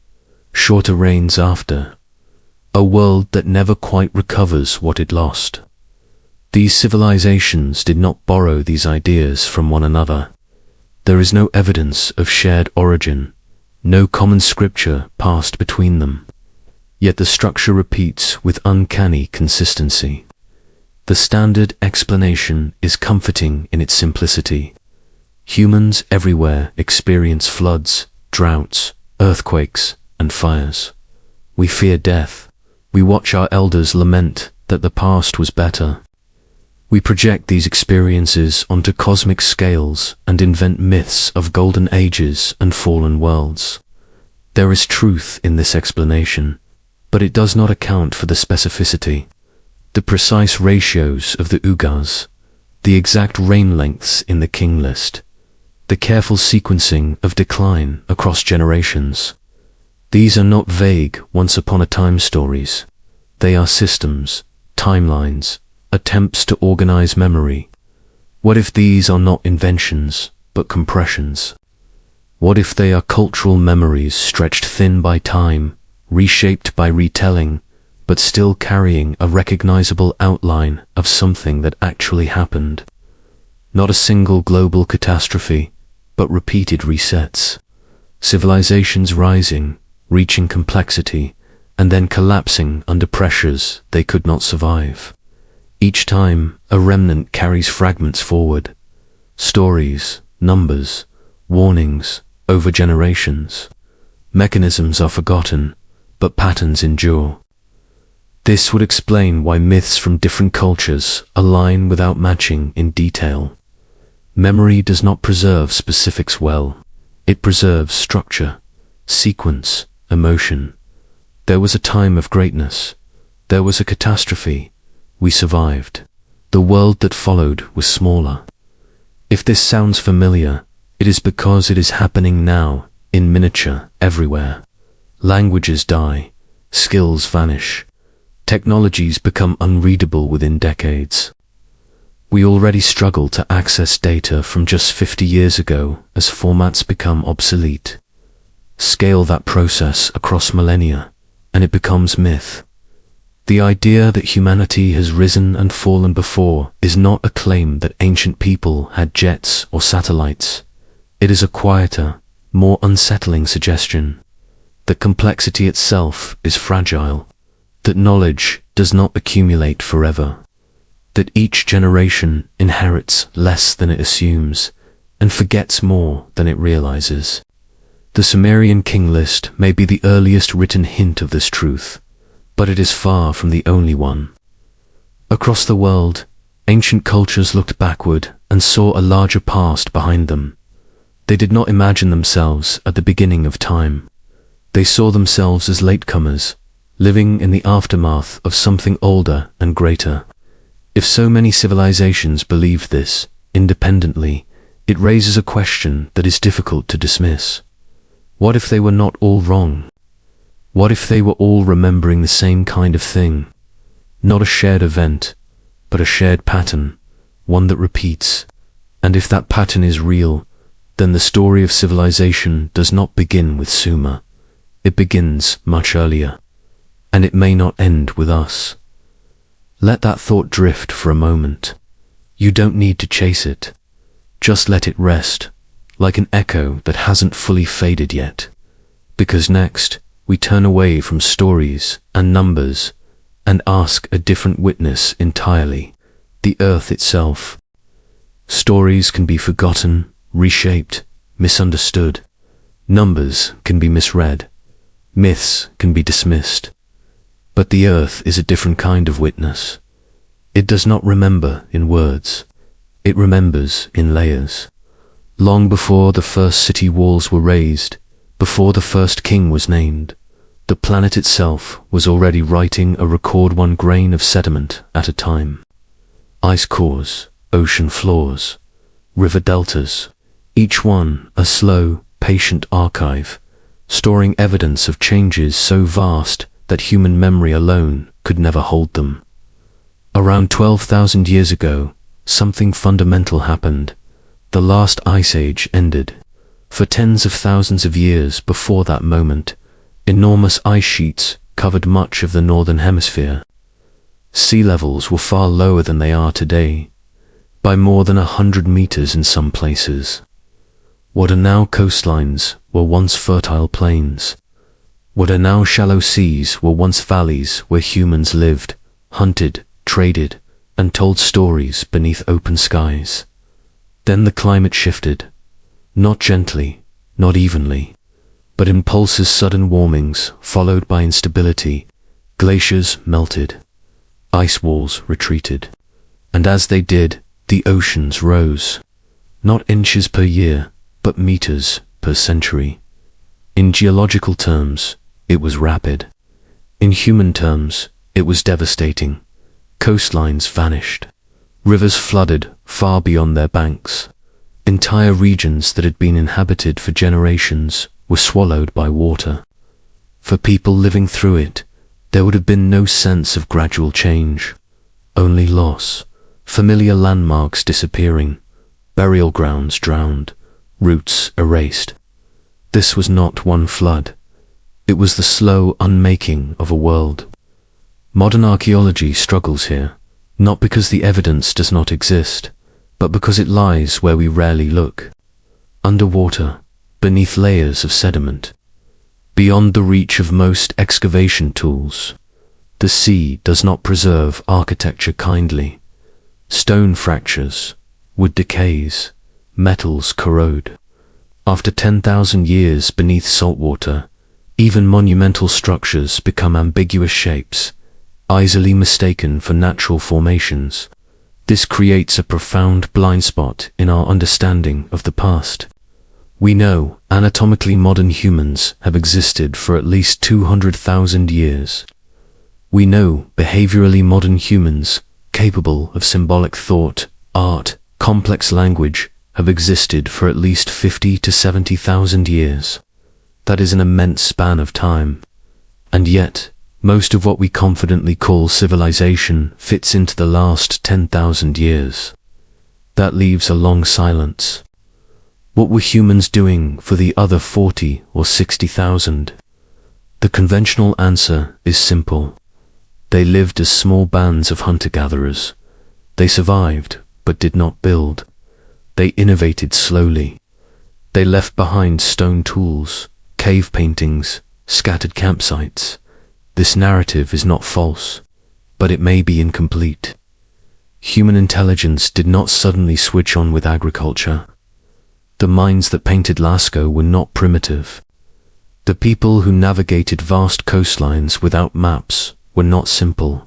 shorter reigns after. A world that never quite recovers what it lost. These civilizations did not borrow these ideas from one another. There is no evidence of shared origin, no common scripture passed between them. Yet the structure repeats with uncanny consistency. The standard explanation is comforting in its simplicity. Humans everywhere experience floods, droughts, earthquakes, and fires. We fear death. We watch our elders lament that the past was better. We project these experiences onto cosmic scales and invent myths of golden ages and fallen worlds. There is truth in this explanation, but it does not account for the specificity, the precise ratios of the ugas, the exact reign lengths in the king list, the careful sequencing of decline across generations. These are not vague once-upon-a-time stories. They are systems, timelines, attempts to organize memory. What if these are not inventions, but compressions? What if they are cultural memories stretched thin by time, reshaped by retelling, but still carrying a recognizable outline of something that actually happened? Not a single global catastrophe, but repeated resets. Civilizations rising, reaching complexity, and then collapsing under pressures they could not survive. Each time, a remnant carries fragments forward. Stories, numbers, warnings, over generations. Mechanisms are forgotten, but patterns endure. This would explain why myths from different cultures align without matching in detail. Memory does not preserve specifics well. It preserves structure, sequence, emotion. There was a time of greatness. There was a catastrophe. We survived. The world that followed was smaller. If this sounds familiar, it is because it is happening now, in miniature, everywhere. Languages die, skills vanish, technologies become unreadable within decades. We already struggle to access data from just 50 years ago as formats become obsolete. Scale that process across millennia, and it becomes myth. The idea that humanity has risen and fallen before is not a claim that ancient people had jets or satellites. It is a quieter, more unsettling suggestion that complexity itself is fragile, that knowledge does not accumulate forever, that each generation inherits less than it assumes and forgets more than it realizes. The Sumerian King List may be the earliest written hint of this truth, but it is far from the only one. Across the world, ancient cultures looked backward and saw a larger past behind them. They did not imagine themselves at the beginning of time. They saw themselves as latecomers, living in the aftermath of something older and greater. If so many civilizations believed this, independently, it raises a question that is difficult to dismiss. What if they were not all wrong? What if they were all remembering the same kind of thing? Not a shared event, but a shared pattern, one that repeats. And if that pattern is real, then the story of civilization does not begin with Sumer. It begins much earlier, and it may not end with us. Let that thought drift for a moment. You don't need to chase it. Just let it rest, like an echo that hasn't fully faded yet. Because next, we turn away from stories and numbers and ask a different witness entirely, the earth itself. Stories can be forgotten, reshaped, misunderstood. Numbers can be misread. Myths can be dismissed. But the earth is a different kind of witness. It does not remember in words. It remembers in layers. Long before the first city walls were raised, before the first king was named, The planet itself was already writing a record, one grain of sediment at a time. Ice cores, ocean floors, river deltas, each one a slow, patient archive, storing evidence of changes so vast that human memory alone could never hold them. Around 12,000 years ago, something fundamental happened. The last ice age ended. For tens of thousands of years before that moment, enormous ice sheets covered much of the northern hemisphere. Sea levels were far lower than they are today, by more than 100 meters in some places. What are now coastlines were once fertile plains. What are now shallow seas were once valleys where humans lived, hunted, traded, and told stories beneath open skies. Then the climate shifted, not gently, not evenly, but in pulses, sudden warmings followed by instability. Glaciers melted, ice walls retreated, and as they did, the oceans rose, not inches per year, but meters per century. In geological terms, it was rapid. In human terms, it was devastating. Coastlines vanished. Rivers flooded far beyond their banks. Entire regions that had been inhabited for generations were swallowed by water. For people living through it, there would have been no sense of gradual change, only loss, familiar landmarks disappearing, burial grounds drowned, roots erased. This was not one flood. It was the slow unmaking of a world. Modern archaeology struggles here, not because the evidence does not exist, but because it lies where we rarely look. Underwater, beneath layers of sediment, beyond the reach of most excavation tools. The sea does not preserve architecture kindly. Stone fractures, wood decays, metals corrode. After 10,000 years beneath salt water, even monumental structures become ambiguous shapes, easily mistaken for natural formations. This creates a profound blind spot in our understanding of the past. We know anatomically modern humans have existed for at least 200,000 years. We know behaviorally modern humans, capable of symbolic thought, art, complex language, have existed for at least 50 to 70,000 years. That is an immense span of time. And yet, most of what we confidently call civilization fits into the last 10,000 years. That leaves a long silence. What were humans doing for the other 40 or 60,000? The conventional answer is simple. They lived as small bands of hunter-gatherers. They survived, but did not build. They innovated slowly. They left behind stone tools, cave paintings, scattered campsites. This narrative is not false, but it may be incomplete. Human intelligence did not suddenly switch on with agriculture. The minds that painted Lascaux were not primitive. The people who navigated vast coastlines without maps were not simple.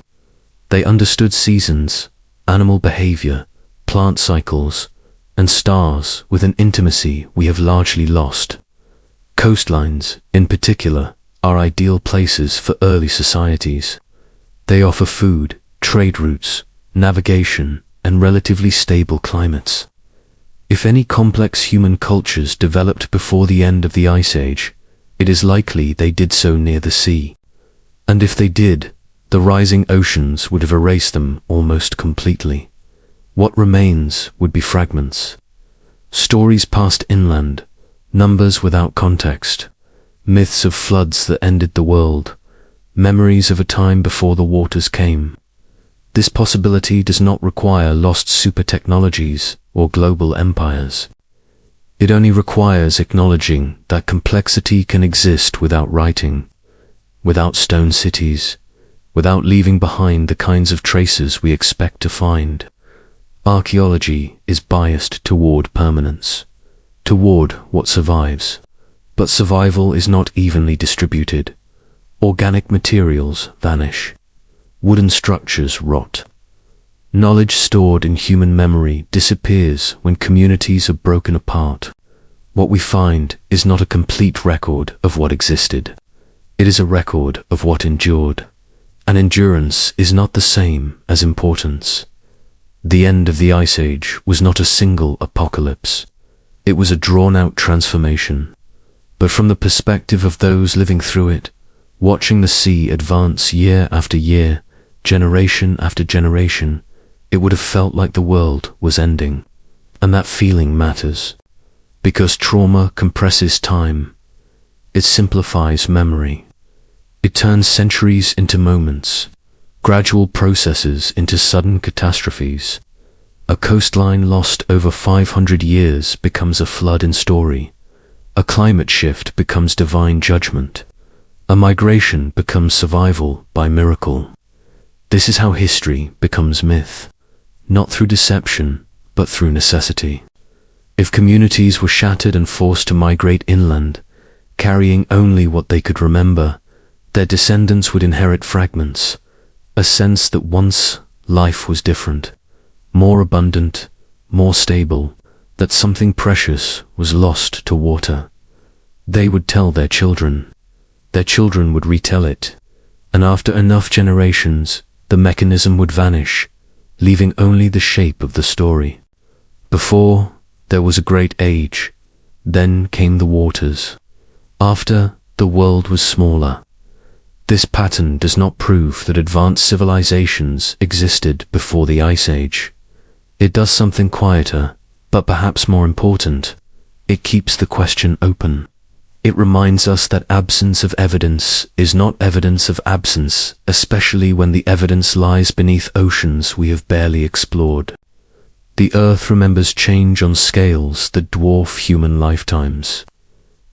They understood seasons, animal behavior, plant cycles, and stars with an intimacy we have largely lost. Coastlines, in particular, are ideal places for early societies. They offer food, trade routes, navigation, and relatively stable climates. If any complex human cultures developed before the end of the Ice Age, it is likely they did so near the sea. And if they did, the rising oceans would have erased them almost completely. What remains would be fragments. Stories passed inland, numbers without context, myths of floods that ended the world, memories of a time before the waters came. This possibility does not require lost super technologies or global empires. It only requires acknowledging that complexity can exist without writing, without stone cities, without leaving behind the kinds of traces we expect to find. Archaeology is biased toward permanence, toward what survives. But survival is not evenly distributed. Organic materials vanish. Wooden structures rot. Knowledge stored in human memory disappears when communities are broken apart. What we find is not a complete record of what existed. It is a record of what endured, and endurance is not the same as importance. The end of the Ice Age was not a single apocalypse. It was a drawn-out transformation. But from the perspective of those living through it, watching the sea advance year after year, generation after generation, it would have felt like the world was ending. And that feeling matters. Because trauma compresses time. It simplifies memory. It turns centuries into moments, gradual processes into sudden catastrophes. A coastline lost over 500 years becomes a flood in story. A climate shift becomes divine judgment. A migration becomes survival by miracle. This is how history becomes myth, not through deception, but through necessity. If communities were shattered and forced to migrate inland, carrying only what they could remember, their descendants would inherit fragments, a sense that once life was different, more abundant, more stable, that something precious was lost to water. They would tell their children would retell it, and after enough generations, the mechanism would vanish, leaving only the shape of the story. Before, there was a great age, then came the waters. After, the world was smaller. This pattern does not prove that advanced civilizations existed before the Ice Age. It does something quieter, but perhaps more important. It keeps the question open. It reminds us that absence of evidence is not evidence of absence, especially when the evidence lies beneath oceans we have barely explored. The Earth remembers change on scales that dwarf human lifetimes.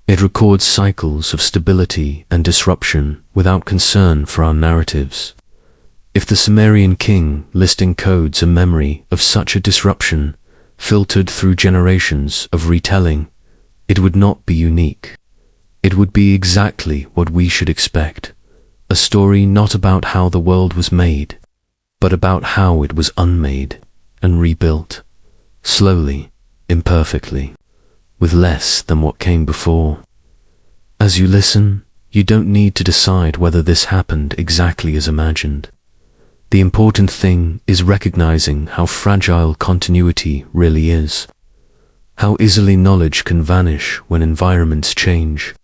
It records cycles of stability and disruption without concern for our narratives. If the Sumerian King List encodes a memory of such a disruption, filtered through generations of retelling, it would not be unique. It would be exactly what we should expect. A story not about how the world was made, but about how it was unmade and rebuilt, slowly, imperfectly, with less than what came before. As you listen, you don't need to decide whether this happened exactly as imagined. The important thing is recognizing how fragile continuity really is, how easily knowledge can vanish when environments change.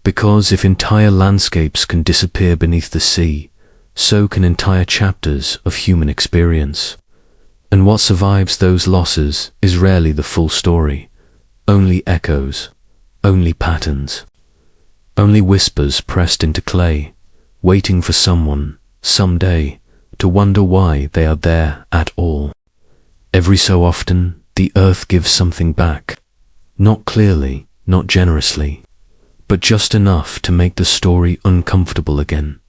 Because if entire landscapes can disappear beneath the sea, so can entire chapters of human experience. And what survives those losses is rarely the full story, only echoes, only patterns, only whispers pressed into clay, waiting for someone, someday, to wonder why they are there at all. Every so often, the earth gives something back, not clearly, not generously, but just enough to make the story uncomfortable again.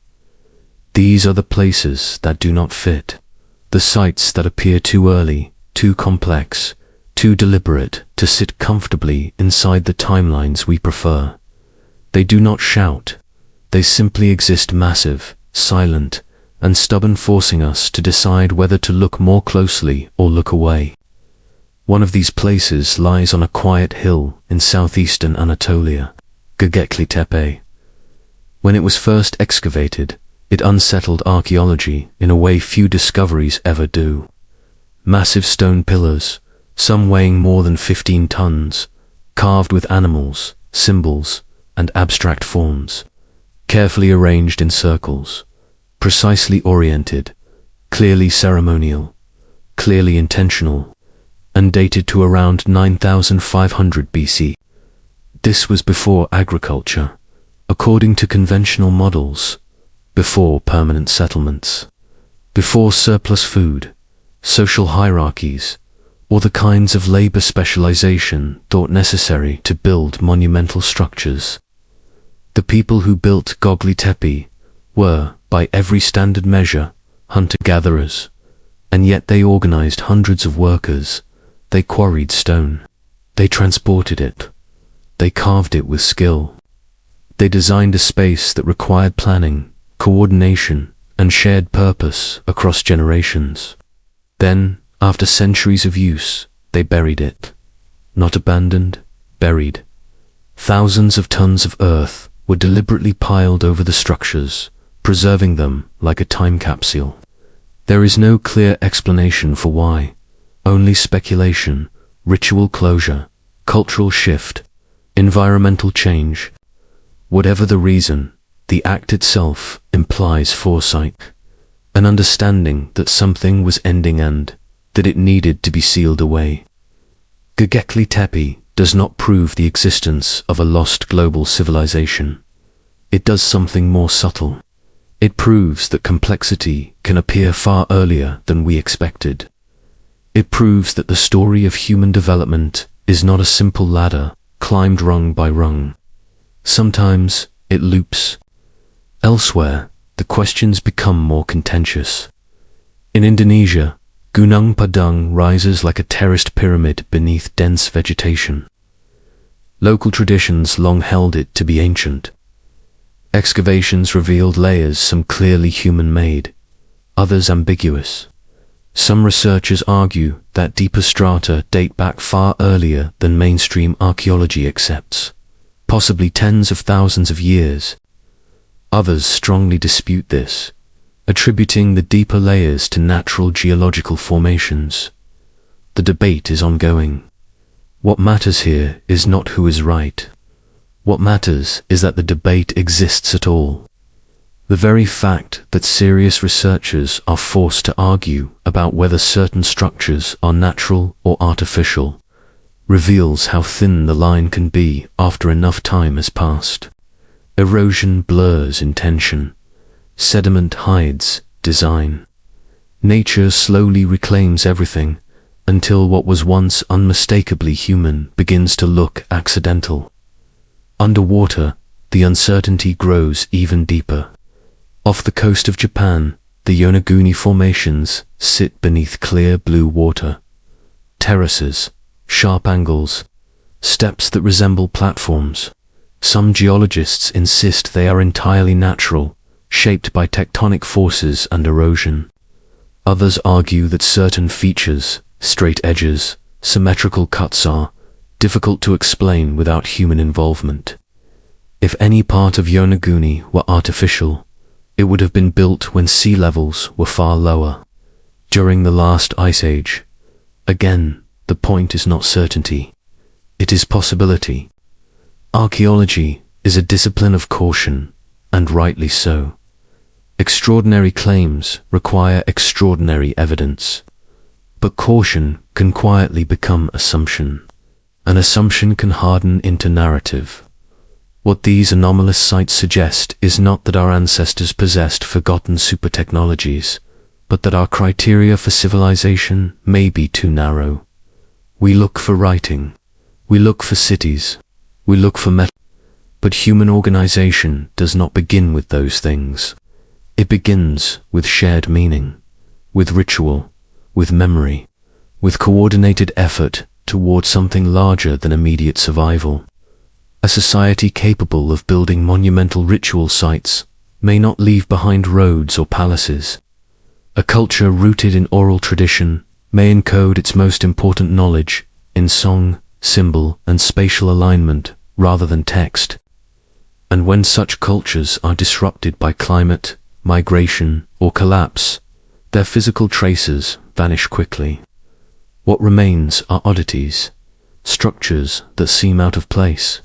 These are the places that do not fit, the sites that appear too early, too complex, too deliberate to sit comfortably inside the timelines we prefer. They do not shout, they simply exist massive, silent, and stubborn, forcing us to decide whether to look more closely or look away. One of these places lies on a quiet hill in southeastern Anatolia, Göbekli Tepe. When it was first excavated, it unsettled archaeology in a way few discoveries ever do. Massive stone pillars, some weighing more than 15 tons, carved with animals, symbols, and abstract forms, carefully arranged in circles, precisely oriented, clearly ceremonial, clearly intentional, and dated to around 9500 BC. This was before agriculture, according to conventional models, before permanent settlements, before surplus food, social hierarchies, or the kinds of labor specialization thought necessary to build monumental structures. The people who built Göbekli Tepe were, by every standard measure, hunter-gatherers, and yet they organized hundreds of workers. They quarried stone. They transported it. They carved it with skill. They designed a space that required planning, coordination, and shared purpose across generations. Then, after centuries of use, they buried it. Not abandoned, buried. Thousands of tons of earth were deliberately piled over the structures, preserving them like a time capsule. There is no clear explanation for why, only speculation, ritual closure, cultural shift, environmental change. Whatever the reason, the act itself implies foresight, an understanding that something was ending and that it needed to be sealed away. Göbekli Tepe does not prove the existence of a lost global civilization. It does something more subtle. It proves that complexity can appear far earlier than we expected. It proves that the story of human development is not a simple ladder climbed rung by rung. Sometimes it loops. Elsewhere, the questions become more contentious. In Indonesia, Gunung Padang rises like a terraced pyramid beneath dense vegetation. Local traditions long held it to be ancient. Excavations revealed layers, some clearly human-made, others ambiguous. Some researchers argue that deeper strata date back far earlier than mainstream archaeology accepts, possibly tens of thousands of years. Others strongly dispute this, attributing the deeper layers to natural geological formations. The debate is ongoing. What matters here is not who is right. What matters is that the debate exists at all. The very fact that serious researchers are forced to argue about whether certain structures are natural or artificial reveals how thin the line can be after enough time has passed. Erosion blurs intention. Sediment hides design. Nature slowly reclaims everything until what was once unmistakably human begins to look accidental. Underwater, the uncertainty grows even deeper. Off the coast of Japan, the Yonaguni formations sit beneath clear blue water. Terraces, sharp angles, steps that resemble platforms. Some geologists insist they are entirely natural, shaped by tectonic forces and erosion. Others argue that certain features, straight edges, symmetrical cuts are difficult to explain without human involvement. If any part of Yonaguni were artificial, it would have been built when sea levels were far lower, during the last ice age. Again, the point is not certainty. It is possibility. Archaeology is a discipline of caution, and rightly so. Extraordinary claims require extraordinary evidence. But caution can quietly become assumption. An assumption can harden into narrative. What these anomalous sites suggest is not that our ancestors possessed forgotten super technologies, but that our criteria for civilization may be too narrow. We look for writing, we look for cities, we look for metal, but human organization does not begin with those things. It begins with shared meaning, with ritual, with memory, with coordinated effort toward something larger than immediate survival. A society capable of building monumental ritual sites may not leave behind roads or palaces. A culture rooted in oral tradition may encode its most important knowledge in song, symbol, and spatial alignment rather than text. And when such cultures are disrupted by climate, migration, or collapse, their physical traces vanish quickly. What remains are oddities, structures that seem out of place,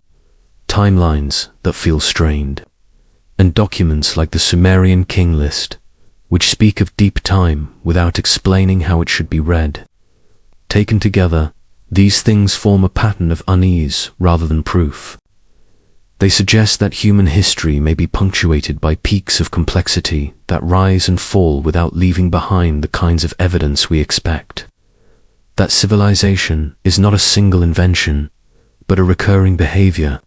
timelines that feel strained, and documents like the Sumerian King List, which speak of deep time without explaining how it should be read. Taken together, these things form a pattern of unease rather than proof. They suggest that human history may be punctuated by peaks of complexity that rise and fall without leaving behind the kinds of evidence we expect. That civilization is not a single invention, but a recurring behavior.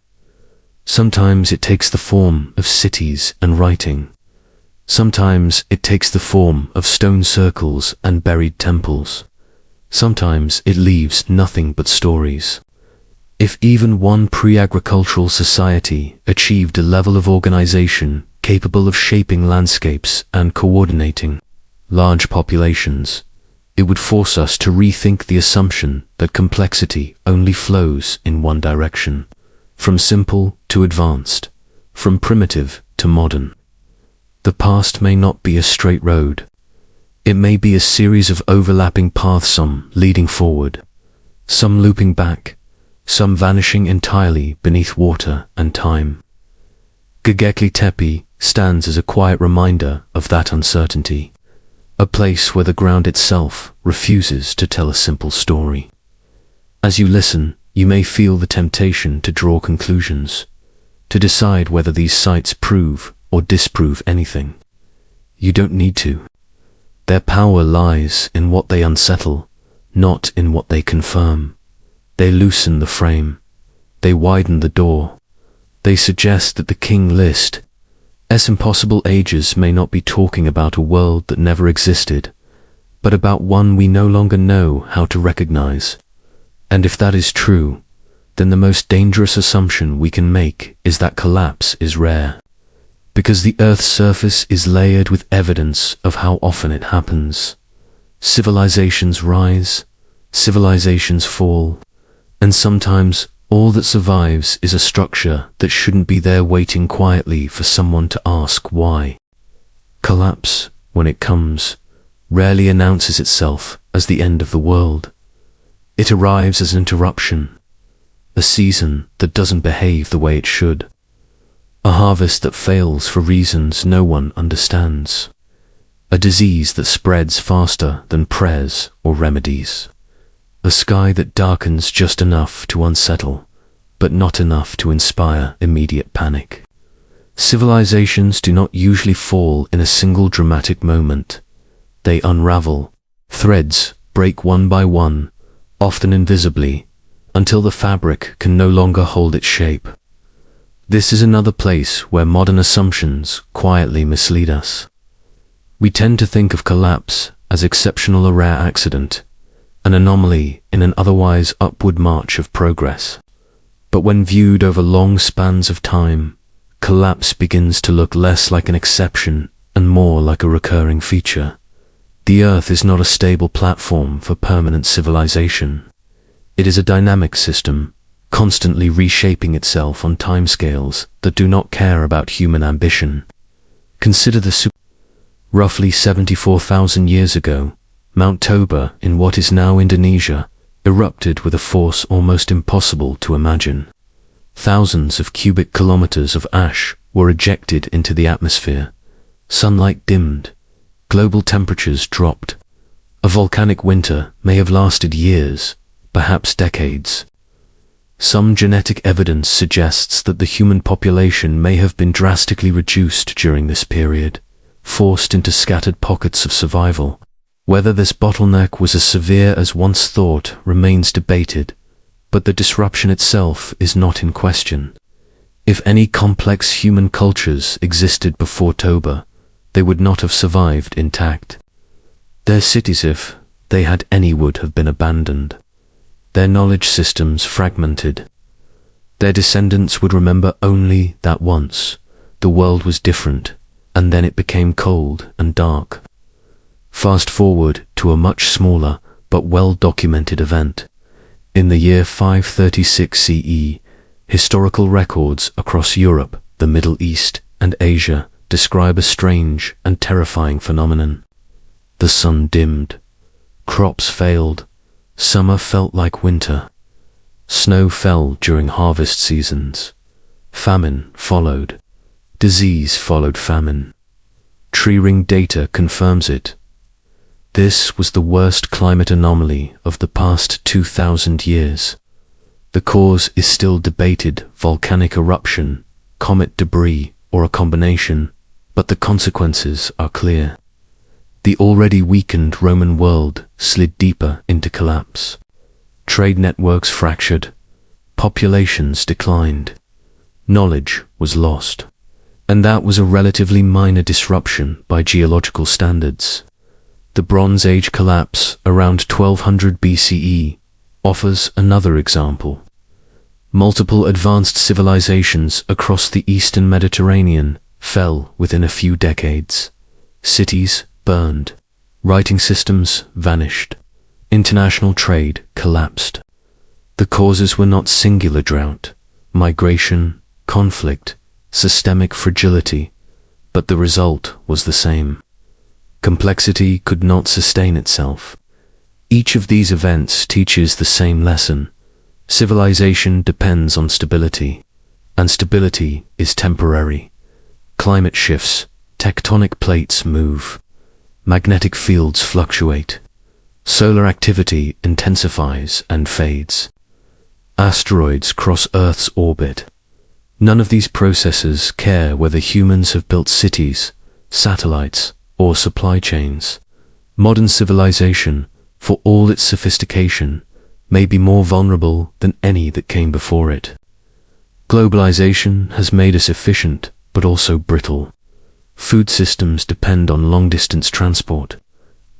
Sometimes it takes the form of cities and writing. Sometimes it takes the form of stone circles and buried temples. Sometimes it leaves nothing but stories. If even one pre-agricultural society achieved a level of organization capable of shaping landscapes and coordinating large populations, it would force us to rethink the assumption that complexity only flows in one direction, from simple to advanced, from primitive to modern. The past may not be a straight road. It may be a series of overlapping paths, some leading forward, some looping back, some vanishing entirely beneath water and time. Göbekli Tepe stands as a quiet reminder of that uncertainty, a place where the ground itself refuses to tell a simple story. As you listen, you may feel the temptation to draw conclusions, to decide whether these sites prove or disprove anything. You don't need to. Their power lies in what they unsettle, not in what they confirm. They loosen the frame. They widen the door. They suggest that the King List, as impossible ages, may not be talking about a world that never existed, but about one we no longer know how to recognize. And if that is true, then the most dangerous assumption we can make is that collapse is rare, because the Earth's surface is layered with evidence of how often it happens. Civilizations rise, civilizations fall, and sometimes all that survives is a structure that shouldn't be there waiting quietly for someone to ask why. Collapse, when it comes, rarely announces itself as the end of the world. It arrives as an interruption, a season that doesn't behave the way it should, a harvest that fails for reasons no one understands, a disease that spreads faster than prayers or remedies, a sky that darkens just enough to unsettle, but not enough to inspire immediate panic. Civilizations do not usually fall in a single dramatic moment. They unravel. Threads break one by one, often invisibly, until the fabric can no longer hold its shape. This is another place where modern assumptions quietly mislead us. We tend to think of collapse as exceptional, a rare accident, an anomaly in an otherwise upward march of progress. But when viewed over long spans of time, collapse begins to look less like an exception and more like a recurring feature. The Earth is not a stable platform for permanent civilization. It is a dynamic system, constantly reshaping itself on timescales that do not care about human ambition. Consider the roughly 74,000 years ago, Mount Toba in what is now Indonesia erupted with a force almost impossible to imagine. Thousands of cubic kilometers of ash were ejected into the atmosphere. Sunlight dimmed. Global temperatures dropped. A volcanic winter may have lasted years, perhaps decades. Some genetic evidence suggests that the human population may have been drastically reduced during this period, forced into scattered pockets of survival. Whether this bottleneck was as severe as once thought remains debated, but the disruption itself is not in question. If any complex human cultures existed before Toba, they would not have survived intact. Their cities, if they had any, would have been abandoned. Their knowledge systems fragmented. Their descendants would remember only that once the world was different, and then it became cold and dark. Fast forward to a much smaller but well-documented event. In the year 536 CE, historical records across Europe, the Middle East, and Asia describe a strange and terrifying phenomenon. The sun dimmed. Crops failed. Summer felt like winter. Snow fell during harvest seasons. Famine followed. Disease followed famine. Tree ring data confirms it. This was the worst climate anomaly of the past 2,000 years. The cause is still debated: volcanic eruption, comet debris, or a combination, but the consequences are clear. The already weakened Roman world slid deeper into collapse. Trade networks fractured. Populations declined. Knowledge was lost. And that was a relatively minor disruption by geological standards. The Bronze Age collapse around 1200 BCE offers another example. Multiple advanced civilizations across the Eastern Mediterranean fell within a few decades. Cities burned. Writing systems vanished. International trade collapsed. The causes were not singular: drought, migration, conflict, systemic fragility, but the result was the same. Complexity could not sustain itself. Each of these events teaches the same lesson. Civilization depends on stability, and stability is temporary. Climate shifts, tectonic plates move, magnetic fields fluctuate, solar activity intensifies and fades. Asteroids cross Earth's orbit. None of these processes care whether humans have built cities, satellites, or supply chains. Modern civilization, for all its sophistication, may be more vulnerable than any that came before it. Globalization has made us efficient, but also brittle. Food systems depend on long-distance transport.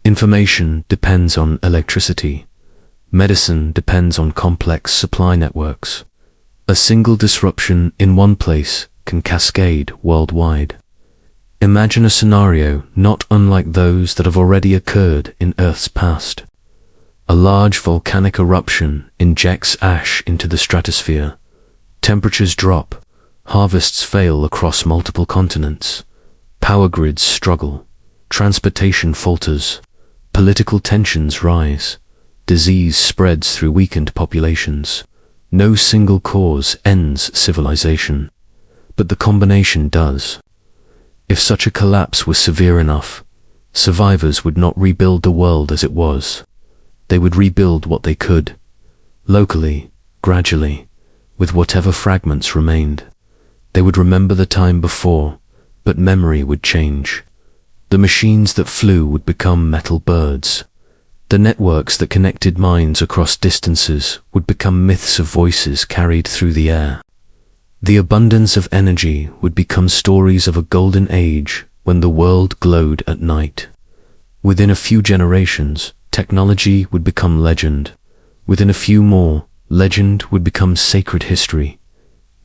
Information depends on electricity. Medicine depends on complex supply networks. A single disruption in one place can cascade worldwide. Imagine a scenario not unlike those that have already occurred in Earth's past. A large volcanic eruption injects ash into the stratosphere. Temperatures drop. Harvests fail across multiple continents. Power grids struggle. Transportation falters. Political tensions rise. Disease spreads through weakened populations. No single cause ends civilization, but the combination does. If such a collapse was severe enough, survivors would not rebuild the world as it was. They would rebuild what they could, locally, gradually, with whatever fragments remained. They would remember the time before, but memory would change. The machines that flew would become metal birds. The networks that connected minds across distances would become myths of voices carried through the air. The abundance of energy would become stories of a golden age when the world glowed at night. Within a few generations, technology would become legend. Within a few more, legend would become sacred history.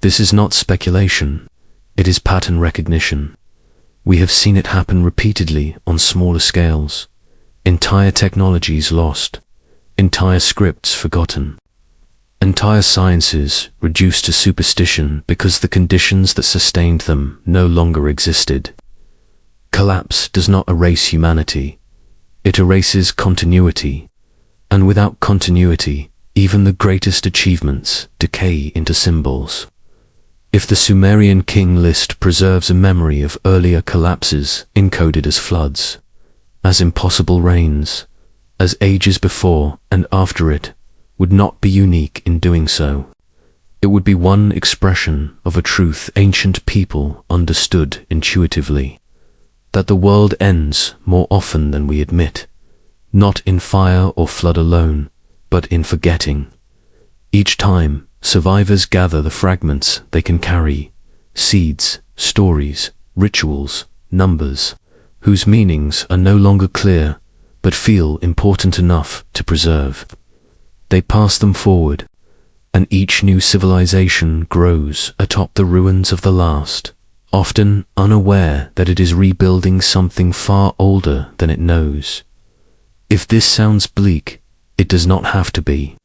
This is not speculation. It is pattern recognition. We have seen it happen repeatedly on smaller scales. Entire technologies lost, entire scripts forgotten, entire sciences reduced to superstition because the conditions that sustained them no longer existed. Collapse does not erase humanity, it erases continuity, and without continuity, even the greatest achievements decay into symbols. If the Sumerian King List preserves a memory of earlier collapses encoded as floods, as impossible rains, as ages before and after it, would not be unique in doing so. It would be one expression of a truth ancient people understood intuitively, that the world ends more often than we admit, not in fire or flood alone, but in forgetting. Each time, survivors gather the fragments they can carry, seeds, stories, rituals, numbers, whose meanings are no longer clear, but feel important enough to preserve. They pass them forward, and each new civilization grows atop the ruins of the last, often unaware that it is rebuilding something far older than it knows. If this sounds bleak, it does not have to be.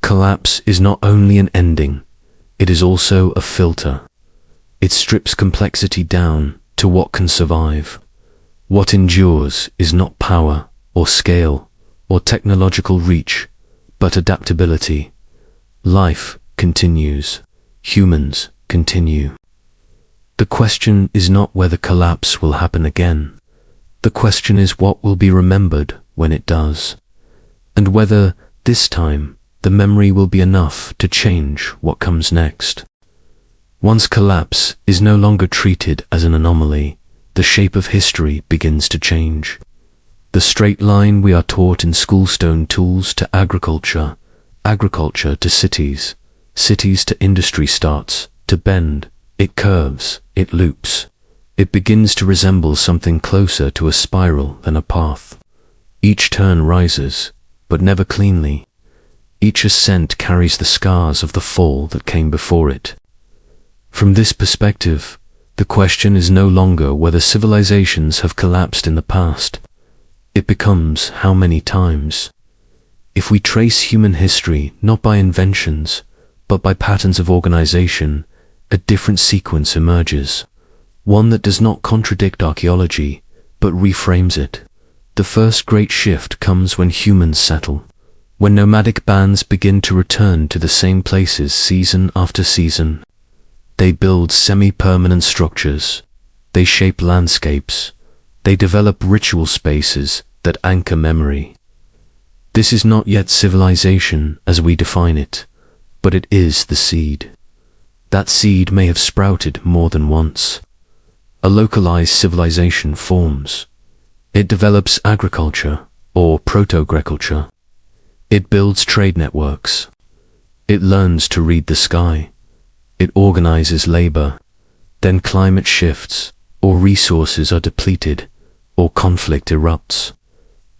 Collapse is not only an ending, it is also a filter. It strips complexity down to what can survive. What endures is not power or scale or technological reach, but adaptability. Life continues. Humans continue. The question is not whether collapse will happen again. The question is what will be remembered when it does, and whether, this time, the memory will be enough to change what comes next. Once collapse is no longer treated as an anomaly, the shape of history begins to change. The straight line we are taught in school stone tools to agriculture, agriculture to cities, cities to industry starts to bend. It curves, it loops. It begins to resemble something closer to a spiral than a path. Each turn rises, but never cleanly. Each ascent carries the scars of the fall that came before it. From this perspective, the question is no longer whether civilizations have collapsed in the past. It becomes how many times. If we trace human history not by inventions, but by patterns of organization, a different sequence emerges, one that does not contradict archaeology, but reframes it. The first great shift comes when humans settle, when nomadic bands begin to return to the same places season after season. They build semi-permanent structures, they shape landscapes, they develop ritual spaces that anchor memory. This is not yet civilization as we define it, but it is the seed. That seed may have sprouted more than once. A localized civilization forms. It develops agriculture or proto-agriculture. It builds trade networks. It learns to read the sky. It organizes labor. Then climate shifts, or resources are depleted, or conflict erupts.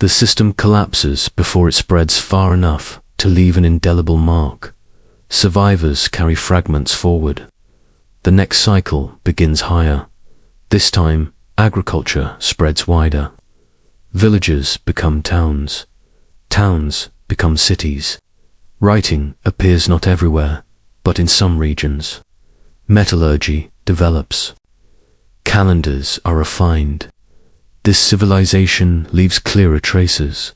The system collapses before it spreads far enough to leave an indelible mark. Survivors carry fragments forward. The next cycle begins higher. This time, agriculture spreads wider. Villages become towns. Towns become cities. Writing appears not everywhere, but in some regions. Metallurgy develops. Calendars are refined. This civilization leaves clearer traces.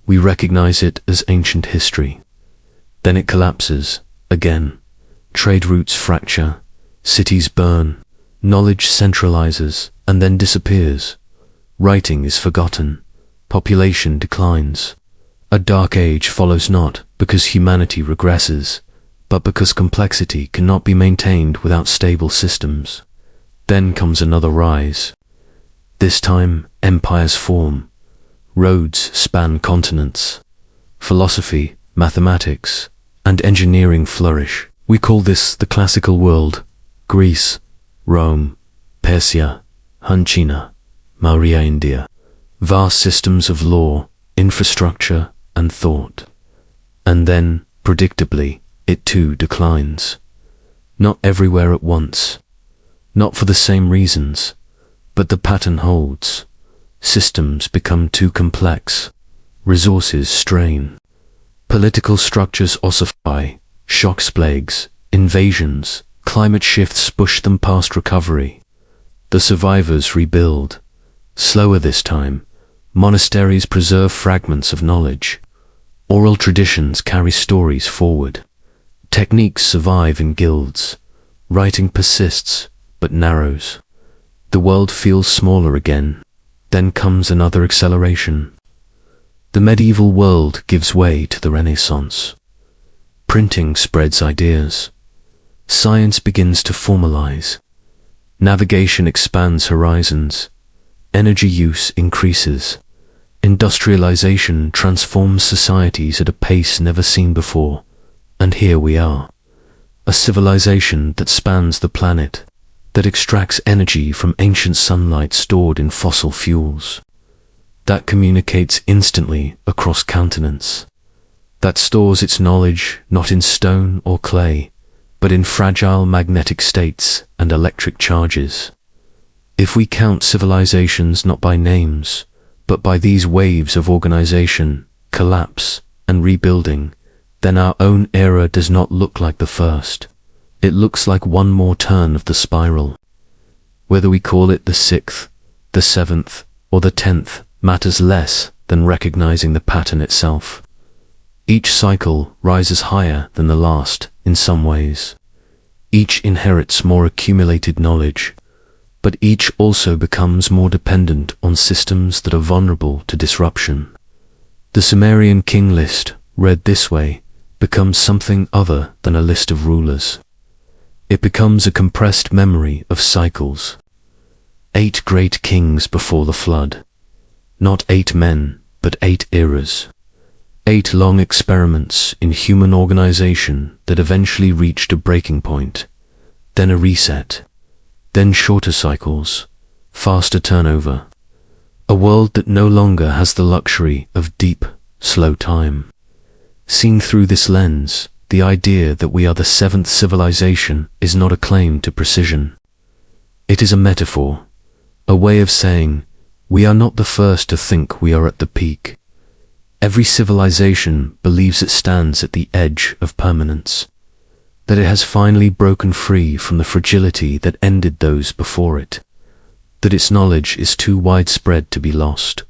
We recognize it as ancient history. Then it collapses again. Trade routes fracture. Cities burn. Knowledge centralizes and then disappears. Writing is forgotten. Population declines. A dark age follows not because humanity regresses, but because complexity cannot be maintained without stable systems. Then comes another rise. This time, empires form. Roads span continents. Philosophy, mathematics, and engineering flourish. We call this the classical world. Greece, Rome, Persia, Han China, Maurya India. Vast systems of law, infrastructure, and thought. And then, predictably, it too declines. Not everywhere at once. Not for the same reasons, but the pattern holds. Systems become too complex. Resources strain. Political structures ossify. Shocks, plagues, invasions, climate shifts push them past recovery. The survivors rebuild. Slower this time. Monasteries preserve fragments of knowledge. Oral traditions carry stories forward. Techniques survive in guilds. Writing persists, but narrows. The world feels smaller again. Then comes another acceleration. The medieval world gives way to the Renaissance. Printing spreads ideas. Science begins to formalize. Navigation expands horizons. Energy use increases. Industrialization transforms societies at a pace never seen before. And here we are. A civilization that spans the planet, that extracts energy from ancient sunlight stored in fossil fuels, that communicates instantly across continents, that stores its knowledge not in stone or clay, but in fragile magnetic states and electric charges. If we count civilizations not by names, but by these waves of organization, collapse, and rebuilding, then our own era does not look like the first. It looks like one more turn of the spiral. Whether we call it the 6th, the 7th, or the 10th matters less than recognizing the pattern itself. Each cycle rises higher than the last in some ways. Each inherits more accumulated knowledge, but each also becomes more dependent on systems that are vulnerable to disruption. The Sumerian King List, read this way, becomes something other than a list of rulers. It becomes a compressed memory of cycles. 8 great kings before the flood. Not 8 men, but 8 eras. 8 long experiments in human organization that eventually reached a breaking point, then a reset. Then shorter cycles, faster turnover. A world that no longer has the luxury of deep, slow time. Seen through this lens, the idea that we are the 7th civilization is not a claim to precision. It is a metaphor, a way of saying, we are not the first to think we are at the peak. Every civilization believes it stands at the edge of permanence. that it has finally broken free from the fragility that ended those before it, that its knowledge is too widespread to be lost,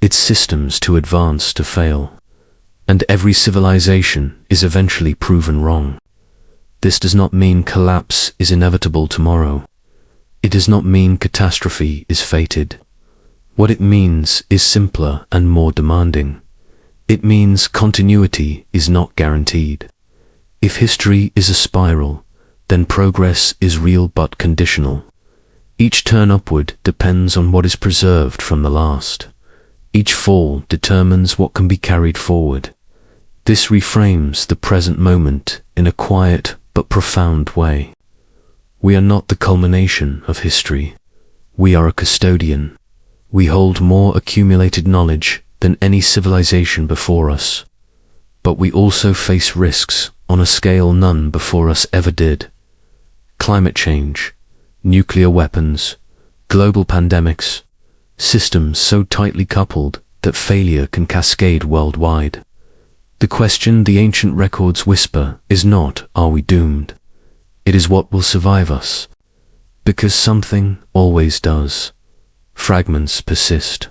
its systems too advanced to fail, and every civilization is eventually proven wrong. This does not mean collapse is inevitable tomorrow. It does not mean catastrophe is fated. What it means is simpler and more demanding. It means continuity is not guaranteed. If history is a spiral, then progress is real but conditional. Each turn upward depends on what is preserved from the last. Each fall determines what can be carried forward. This reframes the present moment in a quiet but profound way. We are not the culmination of history. We are a custodian. We hold more accumulated knowledge than any civilization before us. But we also face risks on a scale none before us ever did. Climate change, nuclear weapons, global pandemics, systems so tightly coupled that failure can cascade worldwide. The question the ancient records whisper is not, are we doomed? It is what will survive us. Because something always does. Fragments persist.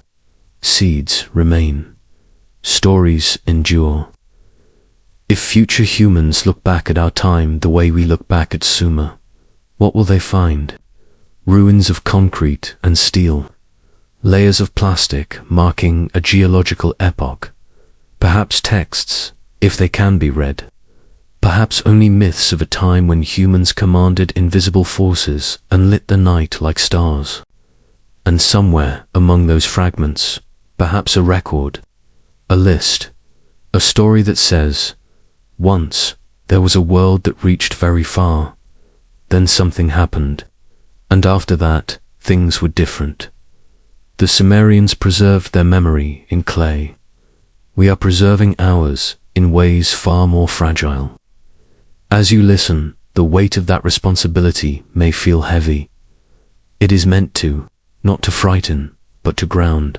Seeds remain. Stories endure. If future humans look back at our time the way we look back at Sumer, what will they find? Ruins of concrete and steel. Layers of plastic marking a geological epoch. Perhaps texts, if they can be read. Perhaps only myths of a time when humans commanded invisible forces and lit the night like stars. And somewhere among those fragments, perhaps a record, a list, a story that says, once there was a world that reached very far, then something happened, and after that things were different. The Sumerians preserved their memory in clay. We are preserving ours in ways far more fragile. As you listen, the weight of that responsibility may feel heavy. It is meant to, not to frighten, but to ground.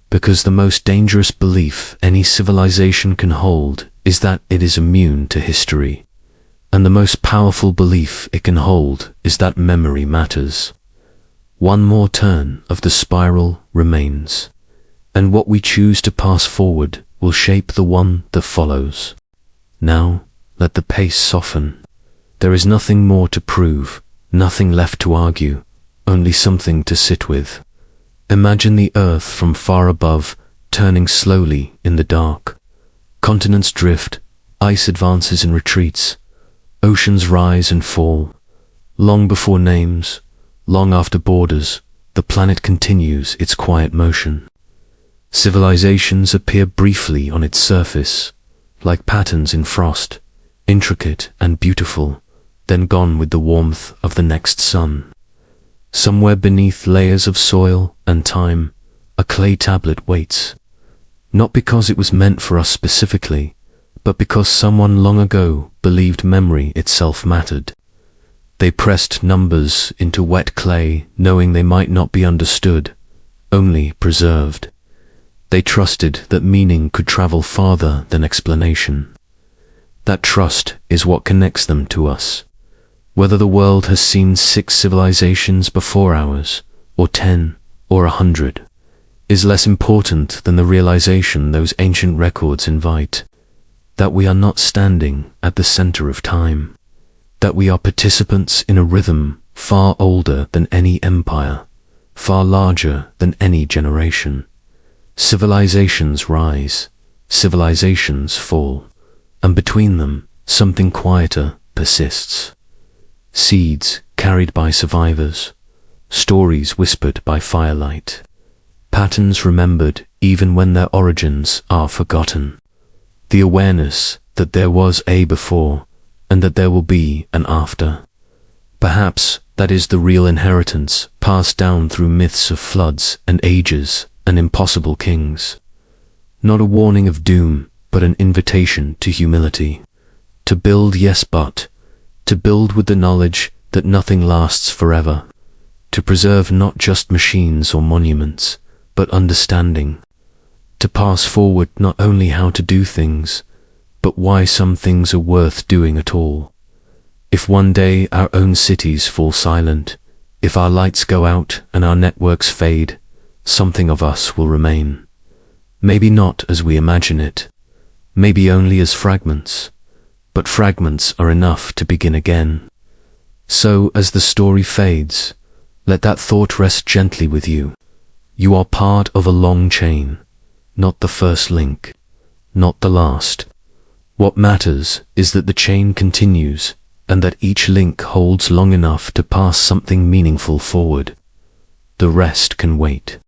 Because the most dangerous belief any civilization can hold is that it is immune to history. And the most powerful belief it can hold is that memory matters. One more turn of the spiral remains, and what we choose to pass forward will shape the one that follows. Now, let the pace soften. There is nothing more to prove, nothing left to argue, only something to sit with. Imagine the earth from far above, turning slowly in the dark. Continents drift, ice advances and retreats, oceans rise and fall. Long before names, long after borders, the planet continues its quiet motion. Civilizations appear briefly on its surface, like patterns in frost, intricate and beautiful, then gone with the warmth of the next sun. Somewhere beneath layers of soil and time, a clay tablet waits, not because it was meant for us specifically, but because someone long ago believed memory itself mattered. They pressed numbers into wet clay, knowing they might not be understood, only preserved. They trusted that meaning could travel farther than explanation. That trust is what connects them to us. Whether the world has seen 6 civilizations before ours, or 10, or 100, is less important than the realization those ancient records invite. That we are not standing at the center of time. That we are participants in a rhythm far older than any empire, far larger than any generation. Civilizations rise, civilizations fall, and between them, something quieter persists. Seeds carried by survivors, stories whispered by firelight, patterns remembered even when their origins are forgotten. The awareness that there was a before, and that there will be an after. Perhaps that is the real inheritance passed down through myths of floods and ages and impossible kings. Not a warning of doom, but an invitation to humility. To build, yes, but to build with the knowledge that nothing lasts forever. To preserve not just machines or monuments, but understanding. To pass forward not only how to do things, but why some things are worth doing at all. If one day our own cities fall silent, if our lights go out and our networks fade, something of us will remain. Maybe not as we imagine it, maybe only as fragments, but fragments are enough to begin again. So, as the story fades, let that thought rest gently with you. You are part of a long chain, not the first link, not the last. What matters is that the chain continues, and that each link holds long enough to pass something meaningful forward. The rest can wait.